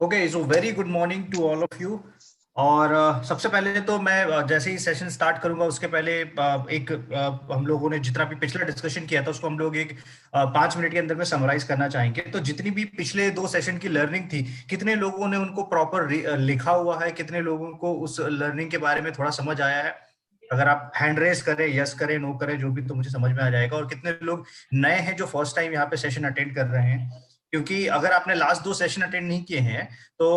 Okay, so very good morning to all of you. और सबसे पहले तो मैं जैसे ही सेशन स्टार्ट करूंगा उसके पहले हम लोगों ने जितना भी पिछला डिस्कशन किया था उसको हम लोग एक 5 मिनट के अंदर में समराइज करना चाहेंगे। तो जितनी भी पिछले 2 सेशन की लर्निंग थी, कितने लोगों ने उनको प्रॉपर लिखा हुआ है, कितने लोगों को उस लर्निंग के बारे में थोड़ा समझ आया है? अगर आप हैंड रेस करें, यस करें, नो करें, जो भी, तो मुझे समझ में आ जाएगा। और कितने लोग नए हैं जो फर्स्ट टाइम यहाँ पे सेशन अटेंड कर रहे हैं? क्योंकि अगर आपने लास्ट 2 सेशन अटेंड नहीं किए हैं तो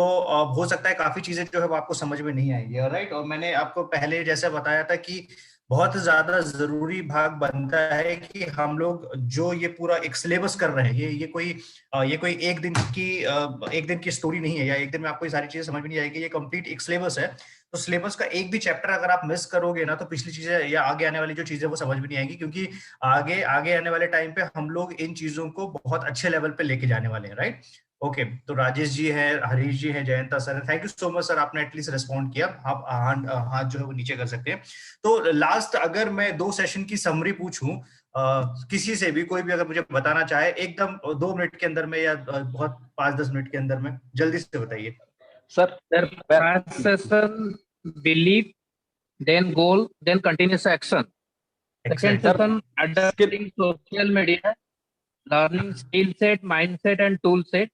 हो सकता है काफी चीजें जो है वो आपको समझ में नहीं आएंगी। राइट, और मैंने आपको पहले जैसे बताया था कि बहुत ज्यादा जरूरी भाग बनता है कि हम लोग जो ये पूरा एक सिलेबस कर रहे हैं, ये कोई एक दिन की स्टोरी नहीं है, या एक दिन में आपको ये सारी चीजें समझ में नहीं आएगी। ये कंप्लीट एक सिलेबस है। तो सिलेबस का एक भी चैप्टर अगर आप मिस करोगे ना, तो पिछली चीजें या आगे आने वाली जो चीजें वो समझ में नहीं आएंगी। क्योंकि आगे आगे आने वाले टाइम पे हम लोग इन चीजों को बहुत अच्छे लेवल पे लेके जाने वाले हैं। राइट। ओके, तो राजेश जी है, हरीश जी है, जयंता सर है। Thank you so much sir, आपने एटलीस्ट रिस्पॉन्ड किया। आप हाथ जो है वो नीचे कर सकते हैं। तो लास्ट अगर मैं 2 सेशन की समरी पूछूं, किसी से भी, कोई भी अगर मुझे बताना चाहे एकदम 2 मिनट के अंदर में, या बहुत 5-10 मिनट के अंदर में, जल्दी से बताइए Sir, Sir, first session belief, then goal, then continuous action. Second excellent. sir, session skill. adapting social media, learning skill set, mindset, and tool set.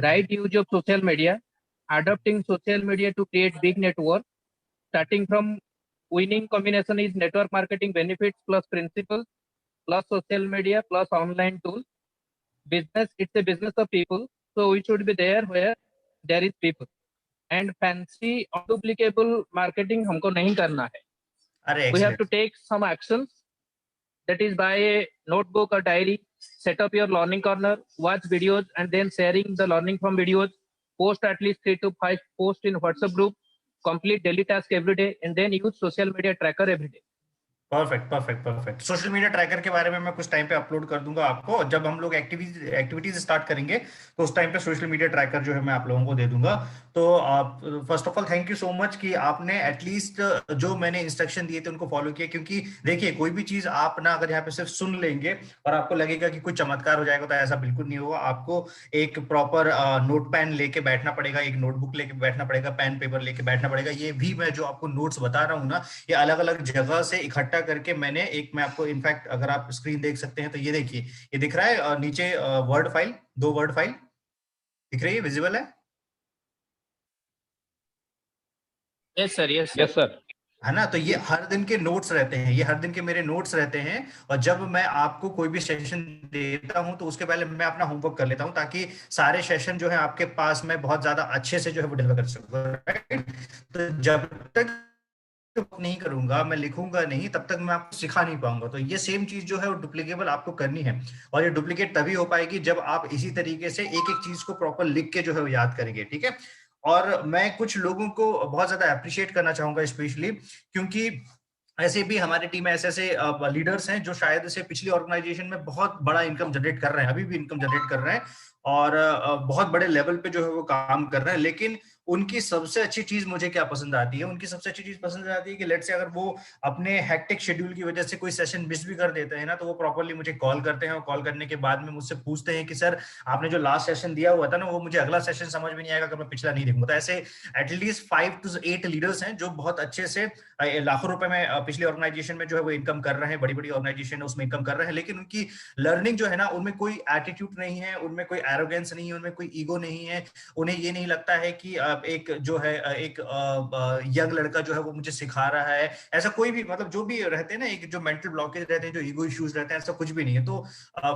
Right use of social media, adapting social media to create big network. Starting from winning combination is network marketing benefits plus principles plus social media plus online tools. Business, it's a business of people, so we should be there where there is people. And fancy unduplicable marketing हमको नहीं करना है. अरे we have excellent. To take some actions, that is buy a notebook और diary, set up your learning corner, watch videos and then sharing the learning from videos, post at least 3 to 5 posts in WhatsApp group, complete daily task every day and then use social media tracker every day. Perfect, perfect, perfect. Social media tracker के बारे में मैं कुछ time पे upload कर दूंगा आपको, और जब हम लोग एक्टिविटीज स्टार्ट करेंगे तो उस टाइम पे सोशल मीडिया ट्रैकर जो है मैं आप लोगों को दे दूंगा। तो आप, first of all thank you so much कि आपने एटलीस्ट जो मैंने इंस्ट्रक्शन दिए थे उनको फॉलो किया। क्योंकि देखिए, कोई भी चीज आप ना अगर यहाँ पे सिर्फ सुन लेंगे और आपको लगेगा कि कोई चमत्कार हो जाएगा, तो ऐसा बिल्कुल नहीं होगा। आपको एक प्रॉपर नोट पेन लेके बैठना पड़ेगा, एक नोटबुक लेके बैठना पड़ेगा, पेन पेपर लेके बैठना पड़ेगा। ये भी मैं जो आपको नोट्स बता रहा हूँ ना, ये अलग अलग जगह से इकट्ठा करके मैंने मैं आपको इनफैक्ट, अगर आप स्क्रीन देख सकते हैं तो ये देखिए, ये दिख रहा है नीचे वर्ड फाइल, 2 वर्ड फाइल दिख रही है, विजिबल है? Yes sir, yes sir. Yes, sir. है ना? तो ये हर दिन के नोट्स रहते हैं, ये हर दिन के मेरे नोट्स रहते हैं। और जब मैं आपको कोई भी सेशन देता हूं तो उसके पहले मैं अपना होमवर्क कर लेता हूं, ताकि सारे सेशन जो है आपके पास मैं बहुत ज्यादा अच्छे से जो है वो डिलीवर कर सकूं। राइट। तो जब तक नहीं करूंगा, मैं लिखूंगा नहीं, तब तक मैं आपको सिखा नहीं पाऊंगा। तो ये सेम चीज जो है वो डुप्लीकेबल आपको करनी है। और ये डुप्लीकेट तभी हो पाएगी जब आप इसी तरीके से एक एक चीज को प्रॉपर लिख के जो है वो याद करेंगे। ठीक है। और मैं कुछ लोगों को बहुत ज्यादा अप्रिशिएट करना चाहूंगा स्पेशली, क्योंकि ऐसे भी हमारी टीम में ऐसे ऐसे लीडर्स हैं जो शायद से पिछली ऑर्गेनाइजेशन में बहुत बड़ा इनकम जनरेट कर रहे हैं, अभी भी इनकम जनरेट कर रहे हैं, और बहुत बड़े लेवल पे जो है वो काम कर रहे हैं। लेकिन उनकी सबसे अच्छी चीज मुझे क्या पसंद आती है, उनकी सबसे अच्छी चीज पसंद आती है कि लेट से अगर वो अपने हेक्टिक शेड्यूल की वजह से कोई सेशन मिस भी कर देते हैं ना, तो वो प्रॉपरली मुझे कॉल करते हैं, और कॉल करने के बाद में मुझसे पूछते हैं कि सर, आपने जो लास्ट सेशन दिया हुआ था ना, वो मुझे अगला सेशन समझ में नहीं आएगा अगर मैं पिछला नहीं देखूंगा। तो ऐसे एटलीस्ट 5 to 8 लीडर्स हैं जो बहुत अच्छे से लाखों रुपए में पिछली ऑर्गेनाइजेशन में जो है वो इनकम कर रहे हैं, बड़ी बड़ी ऑर्गेनाइजेशन है उसमें इनकम कर रहे हैं। लेकिन उनकी लर्निंग जो है ना, उनमें कोई एटीट्यूड नहीं है, उनमें कोई एरोगेंस नहीं है, उनमें कोई ईगो नहीं है। उन्हें ये नहीं लगता है कि एक जो है एक यंग लड़का जो है वो मुझे सिखा रहा है। ऐसा कोई भी, मतलब जो भी रहते हैं ना, एक जो मेंटल ब्लॉकेज रहते हैं, जो ईगो इश्यूज रहते हैं, ऐसा कुछ भी नहीं है। तो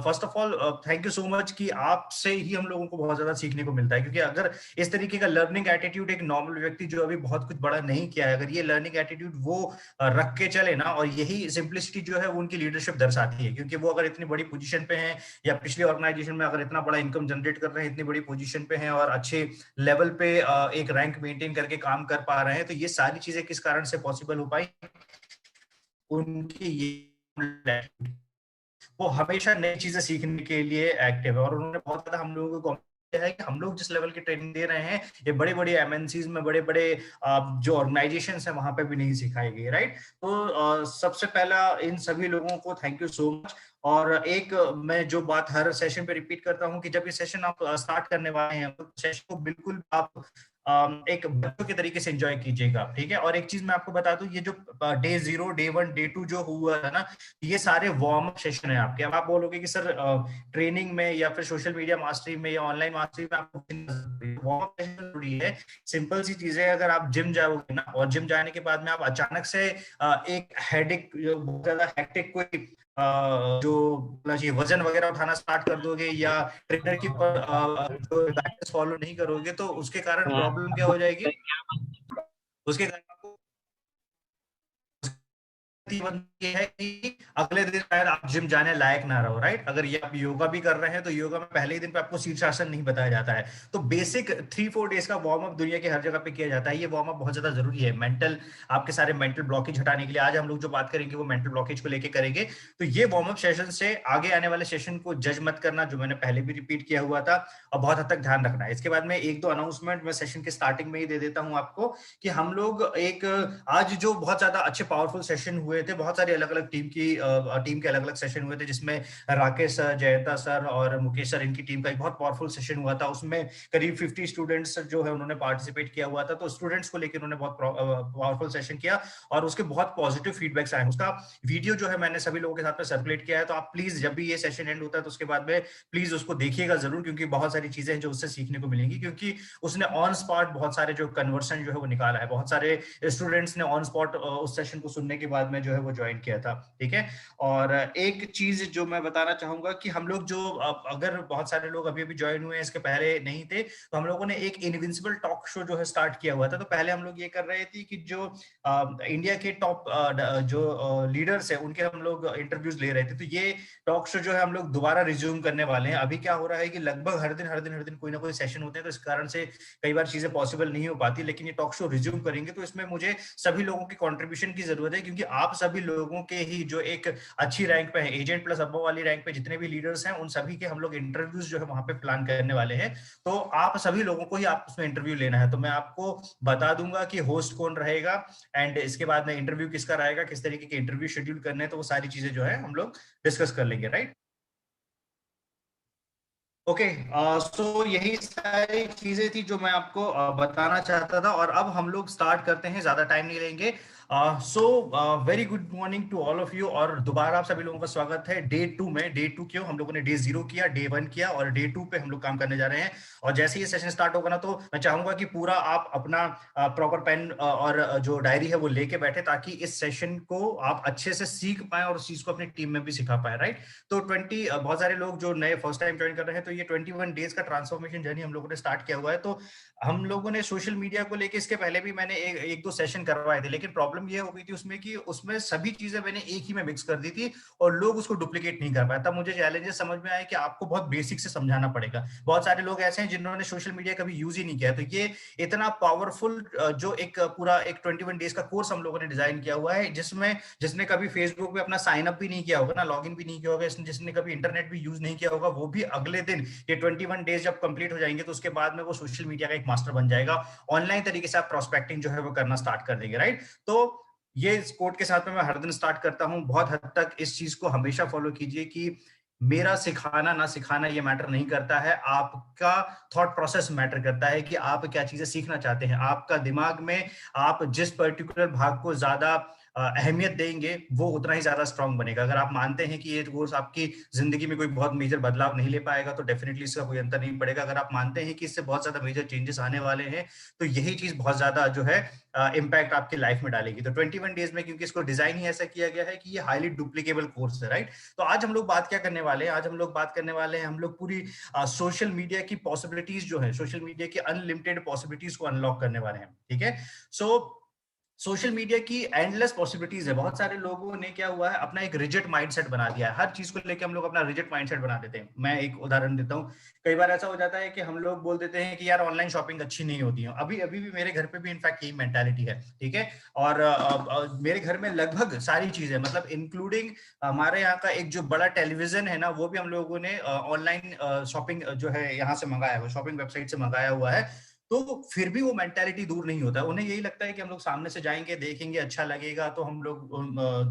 first of all thank you so much कि आपसे ही हम लोगों को बहुत ज्यादा सीखने को मिलता है। क्योंकि अगर इस तरीके का लर्निंग एटीट्यूड एक नॉर्मल व्यक्ति जो अभी बहुत कुछ बड़ा नहीं किया है, अगर ये लर्निंग एटीट्यूड वो रख के चले ना, और यही सिंप्लिसिटी जो है वो उनकी लीडरशिप दर्शाती है। क्योंकि वो अगर इतनी बड़ी पोजीशन पे हैं, या पिछली ऑर्गेनाइजेशन में अगर इतना बड़ा इनकम जनरेट कर रहे हैं, इतनी बड़ी पोजीशन पे हैं, और अच्छे लेवल पे एक रैंक मेंटेन करके काम कर पा रहे हैं, तो ये सारी चीजें किस कारण से पॉसिबल हो पाई? उनकी ये, वो हमेशा नई चीजें सीखने के लिए एक्टिव है, और उन्होंने बहुत ज्यादा हम लोगों को है कि हम लोग जिस लेवल की ट्रेनिंग दे रहे हैं ये बड़े बड़े एमएनसीज में, बड़े बड़े जो ऑर्गेनाइजेशन है वहां पे भी नहीं सिखाई गई, राइट। तो सबसे पहला इन सभी लोगों को थैंक यू सो मच। और एक मैं जो बात हर सेशन पे रिपीट करता हूँ कि जब ये सेशन आप स्टार्ट करने वाले हैं तो सेशन को बिल्कुल आप एक बच्चों के तरीके से एंजॉय कीजिएगा, ठीक है। और एक चीज मैं आपको बता दूं, ये जो डे 0, डे 1, डे 2 जो हुआ है ना, ये सारे वार्म अप सेशन है आपके। अब आप बोलोगे कि सर ट्रेनिंग में या फिर सोशल मीडिया मास्टरी में या ऑनलाइन मास्टरी में आपको वार्म अप सेशन जरूरी है। सिंपल सी चीजें, अगर आप जिम जाओगे ना और जिम जाने के बाद में आप अचानक से एक हेडेक, बहुत ज्यादा हेक्टिक कोई जो चाहिए वजन वगैरह उठाना स्टार्ट कर दोगे या ट्रेनर की जो गाइडेंस फॉलो नहीं करोगे तो उसके कारण प्रॉब्लम क्या हो जाएगी, उसके कारण आपको ये है कि अगले दिन शायद आप जिम जाने लायक ना रहो, राइट। अगर ये आप योगा भी कर रहे हैं तो योगा में पहले ही दिन पे आपको शीर्षासन नहीं बताया जाता है। तो बेसिक 3-4 डेज का वार्म अप दुनिया के हर जगह पे किया जाता है। ये वार्म अप बहुत ज्यादा जरूरी है मेंटल, आपके सारे मेंटल ब्लॉकेज हटाने के लिए। आज हम लोग जो बात करेंगे वो मेंटल ब्लॉकेज को लेके करेंगे। तो ये वार्म अप सेशन से आगे आने वाले सेशन को जज मत करना, जो मैंने पहले भी रिपीट किया हुआ था, और बहुत हद तक ध्यान रखना है। इसके बाद में 1-2 अनाउंसमेंट मैं सेशन के स्टार्टिंग में ही दे देता हूं आपको कि हम लोग एक आज जो बहुत ज्यादा अच्छे पावरफुल सेशन हुए थे, बहुत सारी अलग अलग टीम के अलग अलग सेशन हुए थे, जिसमें राकेश सर, जयंता सर और मुकेश सर, इनकी टीम का एक बहुत पावरफुल सेशन हुआ था। उसमें करीब 50 स्टूडेंट्स जो है उन्होंने पार्टिसिपेट किया हुआ था। तो स्टूडेंट्स को लेकर उन्होंने बहुत पावरफुल सेशन किया और उसके बहुत पॉजिटिव फीडबैक्स आए। उसका वीडियो जो है मैंने सभी लोगों के साथ में सर्कुलेट किया है। तो आप प्लीज जब भी ये सेशन एंड होता है तो उसके बाद में प्लीज उसको देखिएगा जरूर, क्योंकि बहुत सारी चीजें हैं जो उससे सीखने को मिलेंगी। क्योंकि उसने ऑन स्पॉट बहुत सारे जो कन्वर्सन जो है वो निकाला है। बहुत सारे स्टूडेंट्स ने ऑन स्पॉट उस सेशन को सुनने के बाद में जो है वो ज्वाइन किया था, ठीक है। और एक चीज जो मैं बताना चाहूंगा कि हम लोग जो अगर बहुत सारे लोग अभी अभी ज्वाइन हुए हैं, इसके पहले नहीं थे, तो हम लोगों ने एक इनविंसिबल टॉक शो जो है स्टार्ट किया हुआ था। तो पहले हम लोग ये कर रहे थे कि जो इंडिया के टॉप जो लीडर्स है उनके हम लोग इंटरव्यूज ले रहे थे। तो ये टॉक शो जो है हम लोग दोबारा रिज्यूम करने वाले हैं। अभी क्या हो रहा है कि लगभग हर दिन कोई ना कोई सेशन होते हैं, तो इस कारण से कई बार चीजें पॉसिबल नहीं हो पाती। लेकिन ये टॉक शो रिज्यूम करेंगे तो इसमें मुझे सभी लोगों की कंट्रीब्यूशन की जरूरत है, क्योंकि आप सभी लोगों के ही जो एक अच्छी रैंक पे है, एजेंट प्लस अबव वाली रैंक पे जितने भी लीडर्स हैं, उन सभी के हम लोग इंटरव्यूज जो है वहां पे प्लान करने वाले हैं। तो आप सभी लोगों को ही आप उसमें इंटरव्यू लेना है। तो मैं आपको बता दूंगा कि होस्ट कौन रहेगा एंड इसके बाद में इंटरव्यू किसका रहेगा, किस तरीके के इंटरव्यू शेड्यूल करने हैं, तो वो सारी चीजें जो है हम लोग डिस्कस कर लेंगे, राइट। ओके, सो यही सारी चीजें थी जो मैं आपको बताना चाहता था। और अब हम लोग स्टार्ट करते हैं, ज्यादा टाइम नहीं लेंगे। So very good morning to all of you, और दोबारा आप सभी लोगों का स्वागत है डे 2 में। डे 2 क्यों, हम लोगों ने डे 0 किया, डे 1 किया, और डे 2 पे हम लोग काम करने जा रहे हैं। और जैसे ही ये सेशन स्टार्ट होगा ना, तो मैं चाहूंगा कि पूरा आप अपना प्रॉपर पेन और जो डायरी है वो लेके बैठे, ताकि इस सेशन को आप अच्छे से सीख पाए और उस चीज को अपनी टीम में भी सिखा पाए, राइट। तो 20 बहुत सारे लोग जो नए फर्स्ट टाइम ज्वाइन कर रहे हैं, तो ये 21 डेज का ट्रांसफॉर्मेशन जर्नी हम लोगों ने स्टार्ट किया हुआ है। तो हम लोगों ने सोशल मीडिया को लेके इसके पहले भी मैंने एक दो सेशन करवाए थे, लेकिन प्रॉब्लम ये हो गई थी उसमें कि उसमें सभी चीजें मैंने एक ही में मिक्स कर दी थी और लोग उसको डुप्लीकेट नहीं कर पाए। तब मुझे चैलेंजेस समझ में आया कि आपको बहुत बेसिक से समझाना पड़ेगा। बहुत सारे लोग ऐसे हैं जिन्होंने सोशल मीडिया कभी यूज ही नहीं किया। तो ये इतना पावरफुल जो एक पूरा एक 21 डेज का कोर्स हम लोगों ने डिजाइन किया हुआ है, जिसमें जिसने कभी फेसबुक पे अपना साइन अप भी नहीं किया होगा ना, लॉगिन भी नहीं किया होगा, जिसने कभी इंटरनेट भी यूज नहीं किया होगा, वो भी अगले दिन ये 21 डेज जब कंप्लीट हो जाएंगे तो उसके बाद में वो सोशल मीडिया का एक मास्टर बन जाएगा। ऑनलाइन तरीके से आप प्रोस्पेक्टिंग जो है वो करना स्टार्ट कर देंगे, राइट। तो ये कोट के साथ में मैं हर दिन स्टार्ट करता हूं। बहुत हद तक इस चीज को हमेशा फॉलो कीजिए कि मेरा सिखाना ना सिखाना ये मैटर नहीं करता है, आपका थॉट प्रोसेस मैटर करता है कि आप क्या चीजें सीखना चाहते हैं। आपका दिमाग में आप जिस पर्टिकुलर भाग को ज्यादा अहमियत देंगे वो उतना ही ज्यादा स्ट्रांग बनेगा। अगर आप मानते हैं कि ये कोर्स आपकी जिंदगी में कोई बहुत मेजर बदलाव नहीं ले पाएगा, तो डेफिनेटली इसका कोई अंतर नहीं पड़ेगा। अगर आप मानते हैं कि इससे बहुत ज्यादा मेजर चेंजेस आने वाले हैं, तो यही चीज बहुत ज्यादा जो है इम्पैक्ट आपकी लाइफ में डालेगी। तो 21 डेज में, क्योंकि इसको डिजाइन ही ऐसा किया गया है कि ये हाईली डुप्लीकेबल कोर्स है, राइट। तो आज हम लोग बात क्या करने वाले हैं, आज हम लोग बात करने वाले हैं, हम लोग पूरी सोशल मीडिया की पॉसिबिलिटीज जो है, सोशल मीडिया की अनलिमिटेड पॉसिबिलिटीज को अनलॉक करने वाले हैं, ठीक है। सो सोशल मीडिया की एंडलेस पॉसिबिलिटीज है। बहुत सारे लोगों ने क्या हुआ है, अपना एक रिजिड माइंडसेट बना दिया है। हर चीज को लेके हम लोग अपना रिजिड माइंडसेट बना देते हैं। मैं एक उदाहरण देता हूँ। कई बार ऐसा हो जाता है कि हम लोग बोल देते हैं कि यार ऑनलाइन शॉपिंग अच्छी नहीं होती है। अभी अभी भी मेरे घर पे भी इनफैक्ट यही मेंटालिटी है, ठीक है। और मेरे घर में लगभग सारी चीजें, मतलब इंक्लूडिंग हमारे यहाँ का एक जो बड़ा टेलीविजन है ना, वो भी हम लोगों ने ऑनलाइन शॉपिंग जो है यहाँ से मंगाया हुआ, शॉपिंग वेबसाइट से मंगाया हुआ है। तो फिर भी वो मेंटालिटी दूर नहीं होता। उन्हें यही लगता है कि हम लोग सामने से जाएंगे, देखेंगे, अच्छा लगेगा तो हम लोग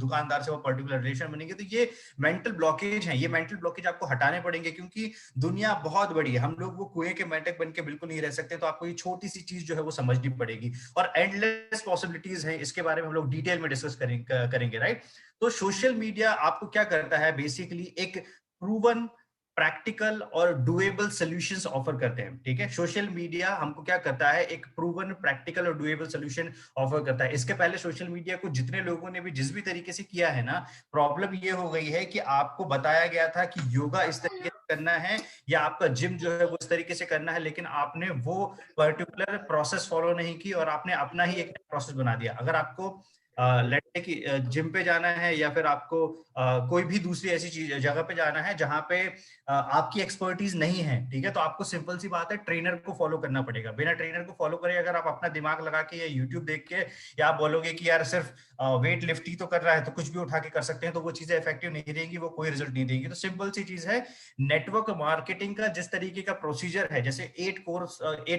दुकानदार से वो पर्टिकुलर रिलेशन बनेंगे। तो ये मेंटल ब्लॉकेज है, ये मेंटल ब्लॉकेज आपको हटाने पड़ेंगे, क्योंकि दुनिया बहुत बड़ी है। हम लोग वो कुएं के मेंढक बन के बिल्कुल नहीं रह सकते। तो आपको ये छोटी सी चीज जो है वो समझनी पड़ेगी। और एंडलेस पॉसिबिलिटीज है, इसके बारे में हम लोग डिटेल में डिस्कस करेंगे, राइट। तो सोशल मीडिया आपको क्या करता है, बेसिकली एक प्रूवन, प्रैक्टिकल और डुएबल सॉल्यूशंस ऑफर करते हैं, ठीक है। सोशल मीडिया हमको क्या करता है, एक प्रूवन, प्रैक्टिकल और डुएबल सॉल्यूशन ऑफर करता है। इसके पहले सोशल मीडिया को जितने लोगों ने भी जिस भी तरीके से किया है ना, प्रॉब्लम ये हो गई है कि आपको बताया गया था कि योगा इस तरीके से करना है या आपका जिम जो है वो इस तरीके से करना है, लेकिन आपने वो पर्टिकुलर प्रोसेस फॉलो नहीं की और आपने अपना ही एक प्रोसेस बना दिया। अगर आपको लेट्स कि जिम पे जाना है या फिर आपको कोई भी दूसरी ऐसी चीज जगह पे जाना है जहां पे आपकी एक्सपर्टीज नहीं है, ठीक है, तो आपको सिंपल सी बात है, ट्रेनर को फॉलो करना पड़ेगा। बिना ट्रेनर को फॉलो करे अगर आप अपना दिमाग लगा के या यूट्यूब देख के या आप बोलोगे कि यार सिर्फ वेट लिफ्ट ही तो कर रहा है तो कुछ भी उठा के कर सकते हैं, तो वो चीजें इफेक्टिव नहीं रहेंगी, वो कोई रिजल्ट नहीं देगी। तो सिंपल सी चीज है, नेटवर्क मार्केटिंग का जिस तरीके का प्रोसीजर है, जैसे 8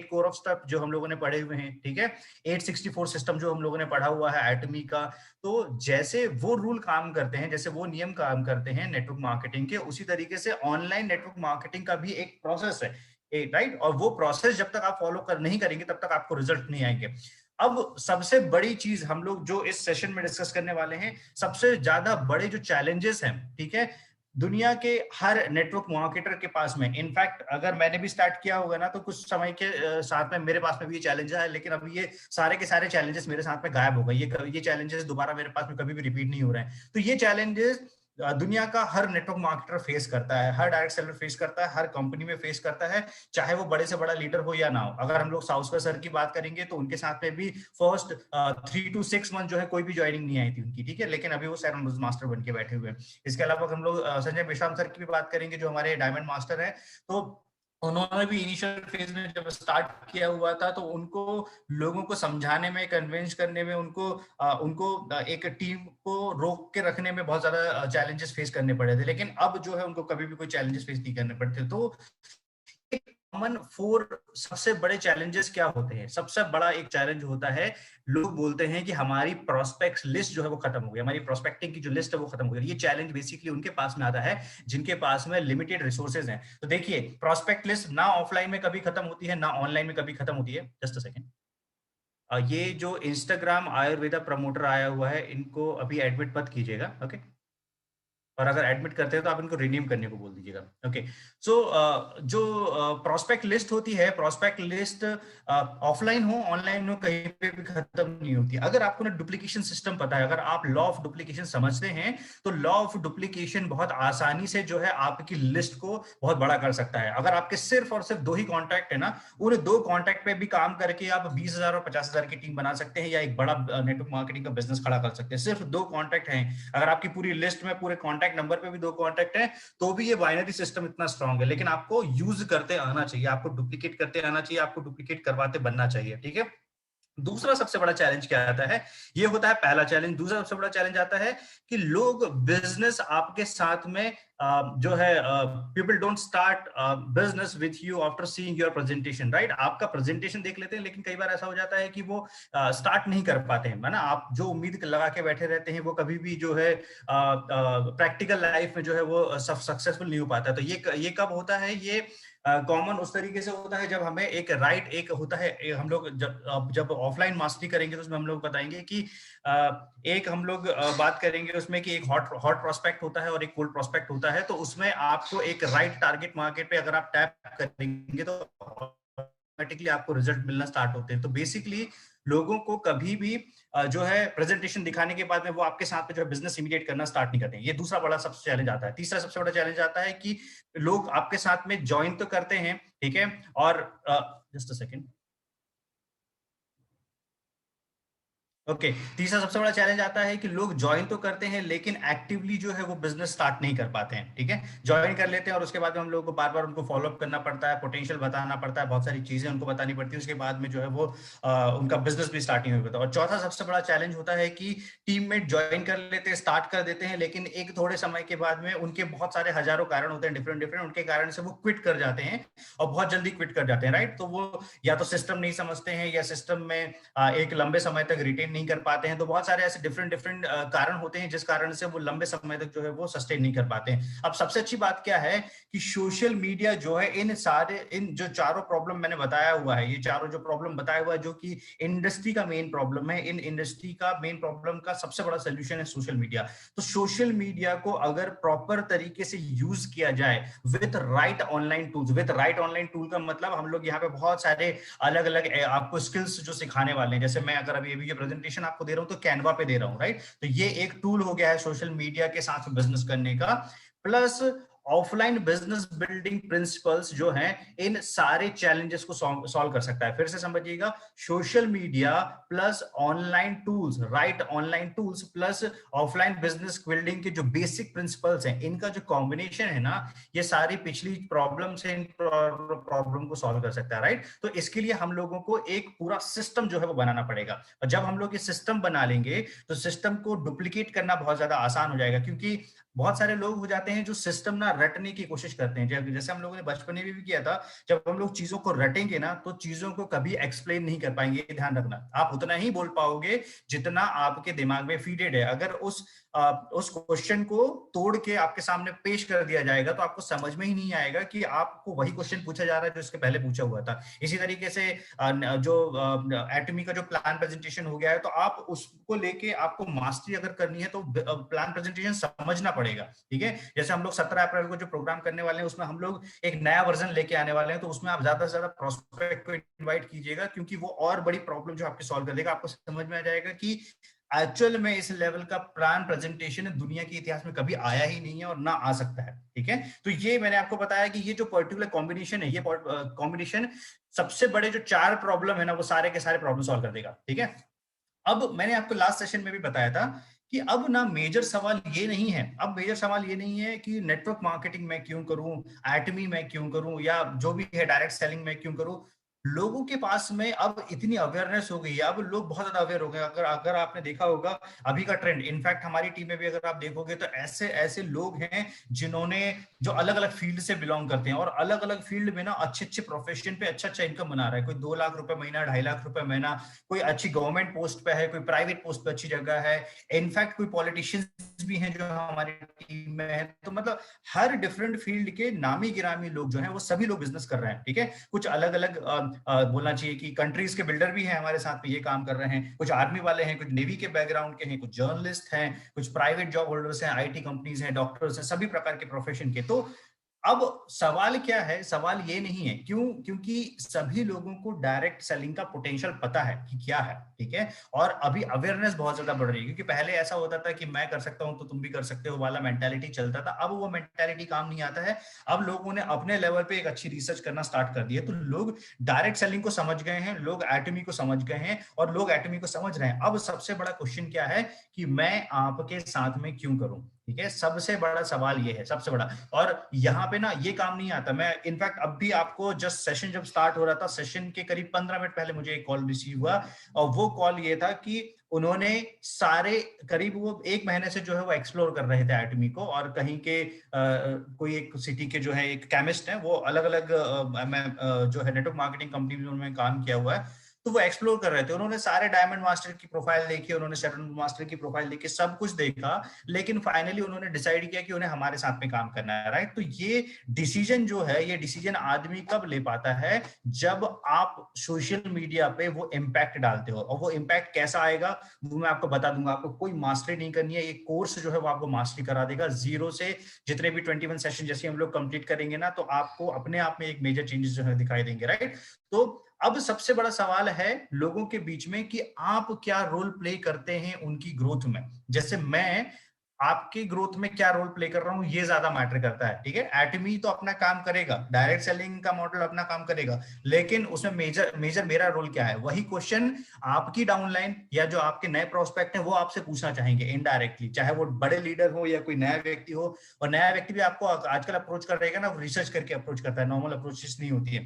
कोर ऑफ स्टफ जो हम लोगों ने पढ़े हुए हैं, ठीक है, 864 सिस्टम जो हम लोगों ने पढ़ा हुआ है एटमी का, तो जैसे वो रूल काम करते हैं, जैसे वो नियम काम करते हैं नेटवर्क मार्केटिंग के, उसी तरीके से ऑनलाइन नेटवर्क मार्केटिंग का भी एक प्रोसेस है, राइट। और वो प्रोसेस जब तक आप फॉलो कर नहीं करेंगे तब तक आपको रिजल्ट नहीं आएंगे। अब सबसे बड़ी चीज हम लोग जो इस सेशन में डिस्कस करने वाले हैं, सबसे ज्यादा बड़े जो चैलेंजेस हैं, ठीक है, दुनिया के हर नेटवर्क मार्केटर के पास में, इनफैक्ट अगर मैंने भी स्टार्ट किया होगा ना तो कुछ समय के साथ में मेरे पास में भी ये चैलेंज है, लेकिन अभी ये सारे के सारे चैलेंजेस मेरे साथ में गायब हो गए। ये चैलेंजेस दोबारा मेरे पास में कभी भी रिपीट नहीं हो रहे हैं। तो ये चैलेंजेस दुनिया का हर नेटवर्क मार्केटर फेस करता है, हर डायरेक्ट सेलर फेस करता है, हर कंपनी में फेस करता है, चाहे वो बड़े से बड़ा लीडर हो या ना हो। अगर हम लोग साउस्कर सर की बात करेंगे तो उनके साथ में भी फर्स्ट 3 to 6 मंथ जो है कोई भी ज्वाइनिंग नहीं आई थी उनकी, ठीक है, लेकिन अभी वो सेवन मास्टर बन के बैठे हुए हैं। इसके अलावा हम लोग संजय मेश्राम सर की भी बात करेंगे जो हमारे डायमंड मास्टर है, तो उन्होंने भी इनिशियल फेज में जब स्टार्ट किया हुआ था तो उनको लोगों को समझाने में, कन्विंस करने में, उनको एक टीम को रोक के रखने में बहुत ज्यादा चैलेंजेस फेस करने पड़े थे, लेकिन अब जो है उनको कभी भी कोई चैलेंजेस फेस नहीं करने पड़ते। तो कॉमन 4 सबसे बड़े चैलेंजेस क्या होते हैं? सबसे बड़ा एक चैलेंज होता है, लोग बोलते हैं कि हमारी प्रोस्पेक्ट लिस्ट जो है वो खत्म हो गई, हमारी प्रोस्पेक्टिंग की जो लिस्ट है वो खत्म हो गई। ये चैलेंज बेसिकली उनके पास में आता है जिनके पास में लिमिटेड रिसोर्सेज हैं। तो देखिए, प्रोस्पेक्ट लिस्ट ना ऑफलाइन में कभी खत्म होती है ना ऑनलाइन में कभी खत्म होती है। जस्ट अ सेकेंड, ये जो इंस्टाग्राम आयुर्वेदा प्रमोटर आया हुआ है, इनको अभी एडमिट मत कीजिएगा, ओके। और अगर एडमिट करते हैं तो आप इनको रिन्यू करने को बोल दीजिएगा, ओके। सो जो प्रोस्पेक्ट लिस्ट होती है, प्रोस्पेक्ट लिस्ट ऑफलाइन हो ऑनलाइन हो कहीं पे भी खत्म नहीं होती। अगर आपको ना डुप्लीकेशन सिस्टम पता है, अगर आप लॉ ऑफ डुप्लीकेशन समझते हैं, तो लॉ ऑफ डुप्लीकेशन बहुत आसानी से जो है आपकी लिस्ट को बहुत बड़ा कर सकता है। अगर आपके सिर्फ और सिर्फ 2 ही कॉन्टैक्ट है ना, उन 2 कॉन्टैक्ट पे भी काम करके आप 20,000 और 50,000 की टीम बना सकते हैं या एक बड़ा नेटवर्क मार्केटिंग का बिजनेस खड़ा कर सकते हैं। सिर्फ 2 कॉन्टैक्ट हैं। अगर आपकी पूरी लिस्ट में पूरे कॉन्टैक्ट नंबर पे भी 2 कॉन्टैक्ट है तो भी ये बाइनरी सिस्टम इतना स्ट्रांग है, लेकिन आपको यूज करते आना चाहिए, आपको डुप्लीकेट करते आना चाहिए, आपको डुप्लीकेट करवाते बनना चाहिए, ठीक है। दूसरा सबसे बड़ा चैलेंज क्या आता है, ये होता है पहला चैलेंज। दूसरा सबसे बड़ा चैलेंज आता है कि लोग बिजनेस आपके साथ में जो है, people don't start business with you after seeing your presentation, right. आपका प्रेजेंटेशन देख लेते हैं लेकिन कई बार ऐसा हो जाता है कि वो स्टार्ट नहीं कर पाते हैं, है ना। आप जो उम्मीद लगा के बैठे रहते हैं वो कभी भी जो है प्रैक्टिकल लाइफ में जो है वो सक्सेसफुल नहीं हो पाता। तो ये कब होता है, ये कॉमन उस तरीके से होता है जब हमें एक एक होता है, हम लोग जब ऑफलाइन मास्टरी करेंगे तो उसमें हम लोग बताएंगे कि एक हम लोग बात करेंगे उसमें कि एक हॉट प्रोस्पेक्ट होता है और एक कोल्ड प्रोस्पेक्ट होता है। तो उसमें आपको एक राइट टारगेट मार्केट पे अगर आप टैप करेंगे तो ऑटोमेटिकली आपको रिजल्ट मिलना स्टार्ट होते हैं। तो बेसिकली लोगों को कभी भी जो है प्रेजेंटेशन दिखाने के बाद में वो आपके साथ में जो है बिजनेस इमीडिएट करना स्टार्ट नहीं करते हैं। ये दूसरा बड़ा सबसे चैलेंज आता है। तीसरा सबसे बड़ा चैलेंज आता है कि लोग आपके साथ में ज्वाइन तो करते हैं, ठीक है, और जस्ट अ सेकेंड, ओके तीसरा सबसे बड़ा चैलेंज आता है कि लोग ज्वाइन तो करते हैं लेकिन एक्टिवली जो है वो बिजनेस स्टार्ट नहीं कर पाते हैं। ठीक है, ज्वाइन कर लेते हैं और उसके बाद में हम लोगों को बार बार उनको फॉलोअप करना पड़ता है, पोटेंशियल बताना पड़ता है, बहुत सारी चीजें उनको बतानी पड़ती है, उसके बाद में जो है वो उनका बिजनेस भी स्टार्ट नहीं हो पाता। और चौथा सबसे बड़ा चैलेंज होता है कि टीममेट ज्वाइन कर लेते हैं, स्टार्ट कर देते हैं, लेकिन एक थोड़े समय के बाद में उनके बहुत सारे हजारों कारण होते हैं डिफरेंट डिफरेंट, उनके कारण से वो क्विट कर जाते हैं और बहुत जल्दी क्विट कर जाते हैं। राइट, तो वो या तो सिस्टम नहीं समझते हैं या सिस्टम में एक लंबे समय तक रिटेन नहीं कर पाते हैं। तो बहुत सारे ऐसे डिफरेंट डिफरेंट कारण होते हैं जिस कारण से वो लंबे समय तक जो है वो सस्टेन नहीं कर पाते हैं। अब सबसे अच्छी बात क्या है कि सोशल मीडिया जो है इन जो चारों प्रॉब्लम मैंने बताया हुआ है, ये चारों जो प्रॉब्लम बताया हुआ है जो कि इंडस्ट्री का मेन प्रॉब्लम है, इन इंडस्ट्री का मेन प्रॉब्लम का सबसे बड़ा सोल्यूशन है सोशल मीडिया। तो सोशल मीडिया को अगर प्रॉपर तरीके से यूज किया जाए with right online tools, with right online tool का मतलब हम लोग यहाँ पे बहुत सारे अलग अलग आपको स्किल्स जो सिखाने वाले हैं, जैसे मैं अगर अभी ये प्रेजेंटेशन आपको दे रहा हूं तो कैनवा पे दे रहा हूं। राइट, तो ये एक टूल हो गया है सोशल मीडिया के साथ बिजनेस करने का। Plus offline business building principles जो हैं इन सारे चैलेंजेस को सॉल्व कर सकता है। फिर से समझिएगा, social media plus online tools, right online tools plus offline business building के जो बेसिक प्रिंसिपल्स हैं, इनका जो कॉम्बिनेशन है ना, ये सारी पिछली प्रॉब्लम से इन प्रॉब्लम को सॉल्व कर सकता है। राइट, तो इसके लिए हम लोगों को एक पूरा सिस्टम जो है वो बनाना पड़ेगा, और जब हम लोग ये सिस्टम बना लेंगे तो सिस्टम को डुप्लीकेट करना बहुत ज्यादा आसान हो जाएगा। क्योंकि बहुत सारे लोग हो जाते हैं जो सिस्टम ना रटने की कोशिश करते हैं, जैसे हम लोगों ने बचपन में भी किया था। जब हम लोग चीजों को रटेंगे ना तो चीजों को कभी एक्सप्लेन नहीं कर पाएंगे। ध्यान रखना, आप उतना ही बोल पाओगे जितना आपके दिमाग में फीडेड है। अगर उस क्वेश्चन को तोड़ के आपके सामने पेश कर दिया जाएगा तो आपको समझ में ही नहीं आएगा कि आपको वही क्वेश्चन पूछा जा रहा है जो इसके पहले पूछा हुआ था। इसी तरीके से जो एटमी का जो प्लान प्रेजेंटेशन हो गया है, तो आप उसको लेके आपको मास्टरी अगर करनी है तो प्लान प्रेजेंटेशन समझना पड़ेगा। ठीक है, जैसे हम लोग 17 अप्रैल को जो प्रोग्राम करने वाले हैं उसमें हम लोग एक नया वर्जन लेके आने वाले हैं, तो उसमें आप ज्यादा से ज्यादा प्रोस्पेक्ट को इनवाइट कीजिएगा, क्योंकि वो और बड़ी प्रॉब्लम जो आपकी सॉल्व कर देगा। आपको समझ में आ जाएगा कि एक्चुअल में इस लेवल का प्लान प्रेजेंटेशन दुनिया के इतिहास में कभी आया ही नहीं है और ना आ सकता है। ठीक है, तो ये मैंने आपको बताया कि ये जो पर्टिकुलर कॉम्बिनेशन है, ये कॉम्बिनेशन सबसे बड़े जो 4 प्रॉब्लम है ना वो सारे के सारे प्रॉब्लम सॉल्व कर देगा। ठीक है, अब मैंने आपको लास्ट सेशन में भी बताया था कि अब ना मेजर सवाल ये नहीं है, अब मेजर सवाल ये नहीं है कि नेटवर्क मार्केटिंग मैं क्यों करूं, एटमी मैं क्यों करूं, या जो भी है डायरेक्ट सेलिंग में क्यों करूं। लोगों के पास में अब इतनी अवेयरनेस हो गई है, अब लोग बहुत ज्यादा अवेयर हो गए। अगर अगर आपने देखा होगा अभी का ट्रेंड, इनफैक्ट हमारी टीम में भी अगर आप देखोगे तो ऐसे ऐसे लोग हैं जिन्होंने जो अलग अलग फील्ड से बिलोंग करते हैं और अलग अलग फील्ड में ना अच्छे अच्छे प्रोफेशन पे अच्छा अच्छा इनकम बना रहा है। कोई 2 लाख रुपए महीना, 2.5 लाख रुपए महीना, कोई अच्छी गवर्नमेंट पोस्ट पे है, कोई प्राइवेट पोस्ट पे अच्छी जगह है, इनफैक्ट कोई पॉलिटिशियंस भी हैं जो हमारी टीम में है। तो मतलब हर डिफरेंट फील्ड के नामी गिरामी लोग जो हैं वो सभी लोग बिजनेस कर रहे हैं। ठीक है, कुछ अलग अलग बोलना चाहिए कि कंट्रीज के बिल्डर भी हैं हमारे साथ में, ये काम कर रहे हैं, कुछ आर्मी वाले हैं, कुछ नेवी के बैकग्राउंड के हैं, कुछ जर्नलिस्ट हैं, कुछ प्राइवेट जॉब होल्डर्स हैं, आईटी कंपनीज हैं, डॉक्टर्स हैं, सभी प्रकार के प्रोफेशन के। तो अब सवाल क्या है, सवाल ये नहीं है क्यों, क्योंकि सभी लोगों को डायरेक्ट सेलिंग का पोटेंशियल पता है कि क्या है। ठीक है, और अभी अवेयरनेस बहुत ज्यादा बढ़ रही है, क्योंकि पहले ऐसा होता था कि मैं कर सकता हूं तो तुम भी कर सकते हो वाला मेंटालिटी चलता था। अब वो मेंटालिटी काम नहीं आता है। अब लोगों ने अपने लेवल पे एक अच्छी रिसर्च करना स्टार्ट कर दी है, तो लोग डायरेक्ट सेलिंग को समझ गए हैं, लोग एटमी को समझ गए हैं और लोग एटमी को समझ रहे हैं। अब सबसे बड़ा क्वेश्चन क्या है कि मैं आपके साथ में क्यों करूं। ठीक है, सबसे बड़ा सवाल ये है, सबसे बड़ा। और यहाँ पे ना ये काम नहीं आता। मैं इनफैक्ट अब भी आपको जस्ट सेशन जब स्टार्ट हो रहा था, सेशन के करीब 15 मिनट पहले मुझे एक कॉल रिसीव हुआ, और वो कॉल ये था कि उन्होंने सारे करीब वो 1 महीने से जो है वो एक्सप्लोर कर रहे थे एटमी को, और कहीं के कोई एक सिटी के जो है एक केमिस्ट है, वो अलग अलग जो है नेटवर्क मार्केटिंग कंपनी में उन्होंने काम किया हुआ है, तो वो एक्सप्लोर कर रहे थे। उन्होंने सारे डायमंड मास्टर की प्रोफाइल देखी, उन्होंने सेवन मास्टर की प्रोफाइल देखी, सब कुछ देखा, लेकिन फाइनली उन्होंने डिसाइड किया कि उन्हें हमारे साथ में काम करना है। राइट, तो ये डिसीजन जो है, ये डिसीजन आदमी कब ले पाता है, जब आप सोशल मीडिया पे वो इम्पैक्ट डालते हो। और वो इम्पैक्ट कैसा आएगा वो मैं आपको बता दूंगा। आपको कोई मास्टरी नहीं करनी है, ये कोर्स जो है वो आपको मास्टरी करा देगा जीरो से। जितने भी 21 सेशन जैसे हम लोग कंप्लीट करेंगे ना, तो आपको अपने आप में एक मेजर चेंजेस जो है दिखाई देंगे। राइट, तो अब सबसे बड़ा सवाल है लोगों के बीच में कि आप क्या रोल प्ले करते हैं उनकी ग्रोथ में। जैसे मैं आपकी ग्रोथ में क्या रोल प्ले कर रहा हूँ ये ज्यादा मैटर करता है, ठीक है। एटमी तो अपना काम करेगा, डायरेक्ट सेलिंग का मॉडल अपना काम करेगा, लेकिन उसमें मेजर मेरा रोल क्या है, वही क्वेश्चन आपकी डाउनलाइन या जो आपके नए प्रोस्पेक्ट हैं वो आपसे पूछना चाहेंगे इनडायरेक्टली, चाहे वो बड़े लीडर हो या कोई नया व्यक्ति हो। और नया व्यक्ति भी आपको आजकल अप्रोच कर रहेगा ना, रिसर्च करके अप्रोच करता है, नॉर्मल अप्रोचेस नहीं होती है,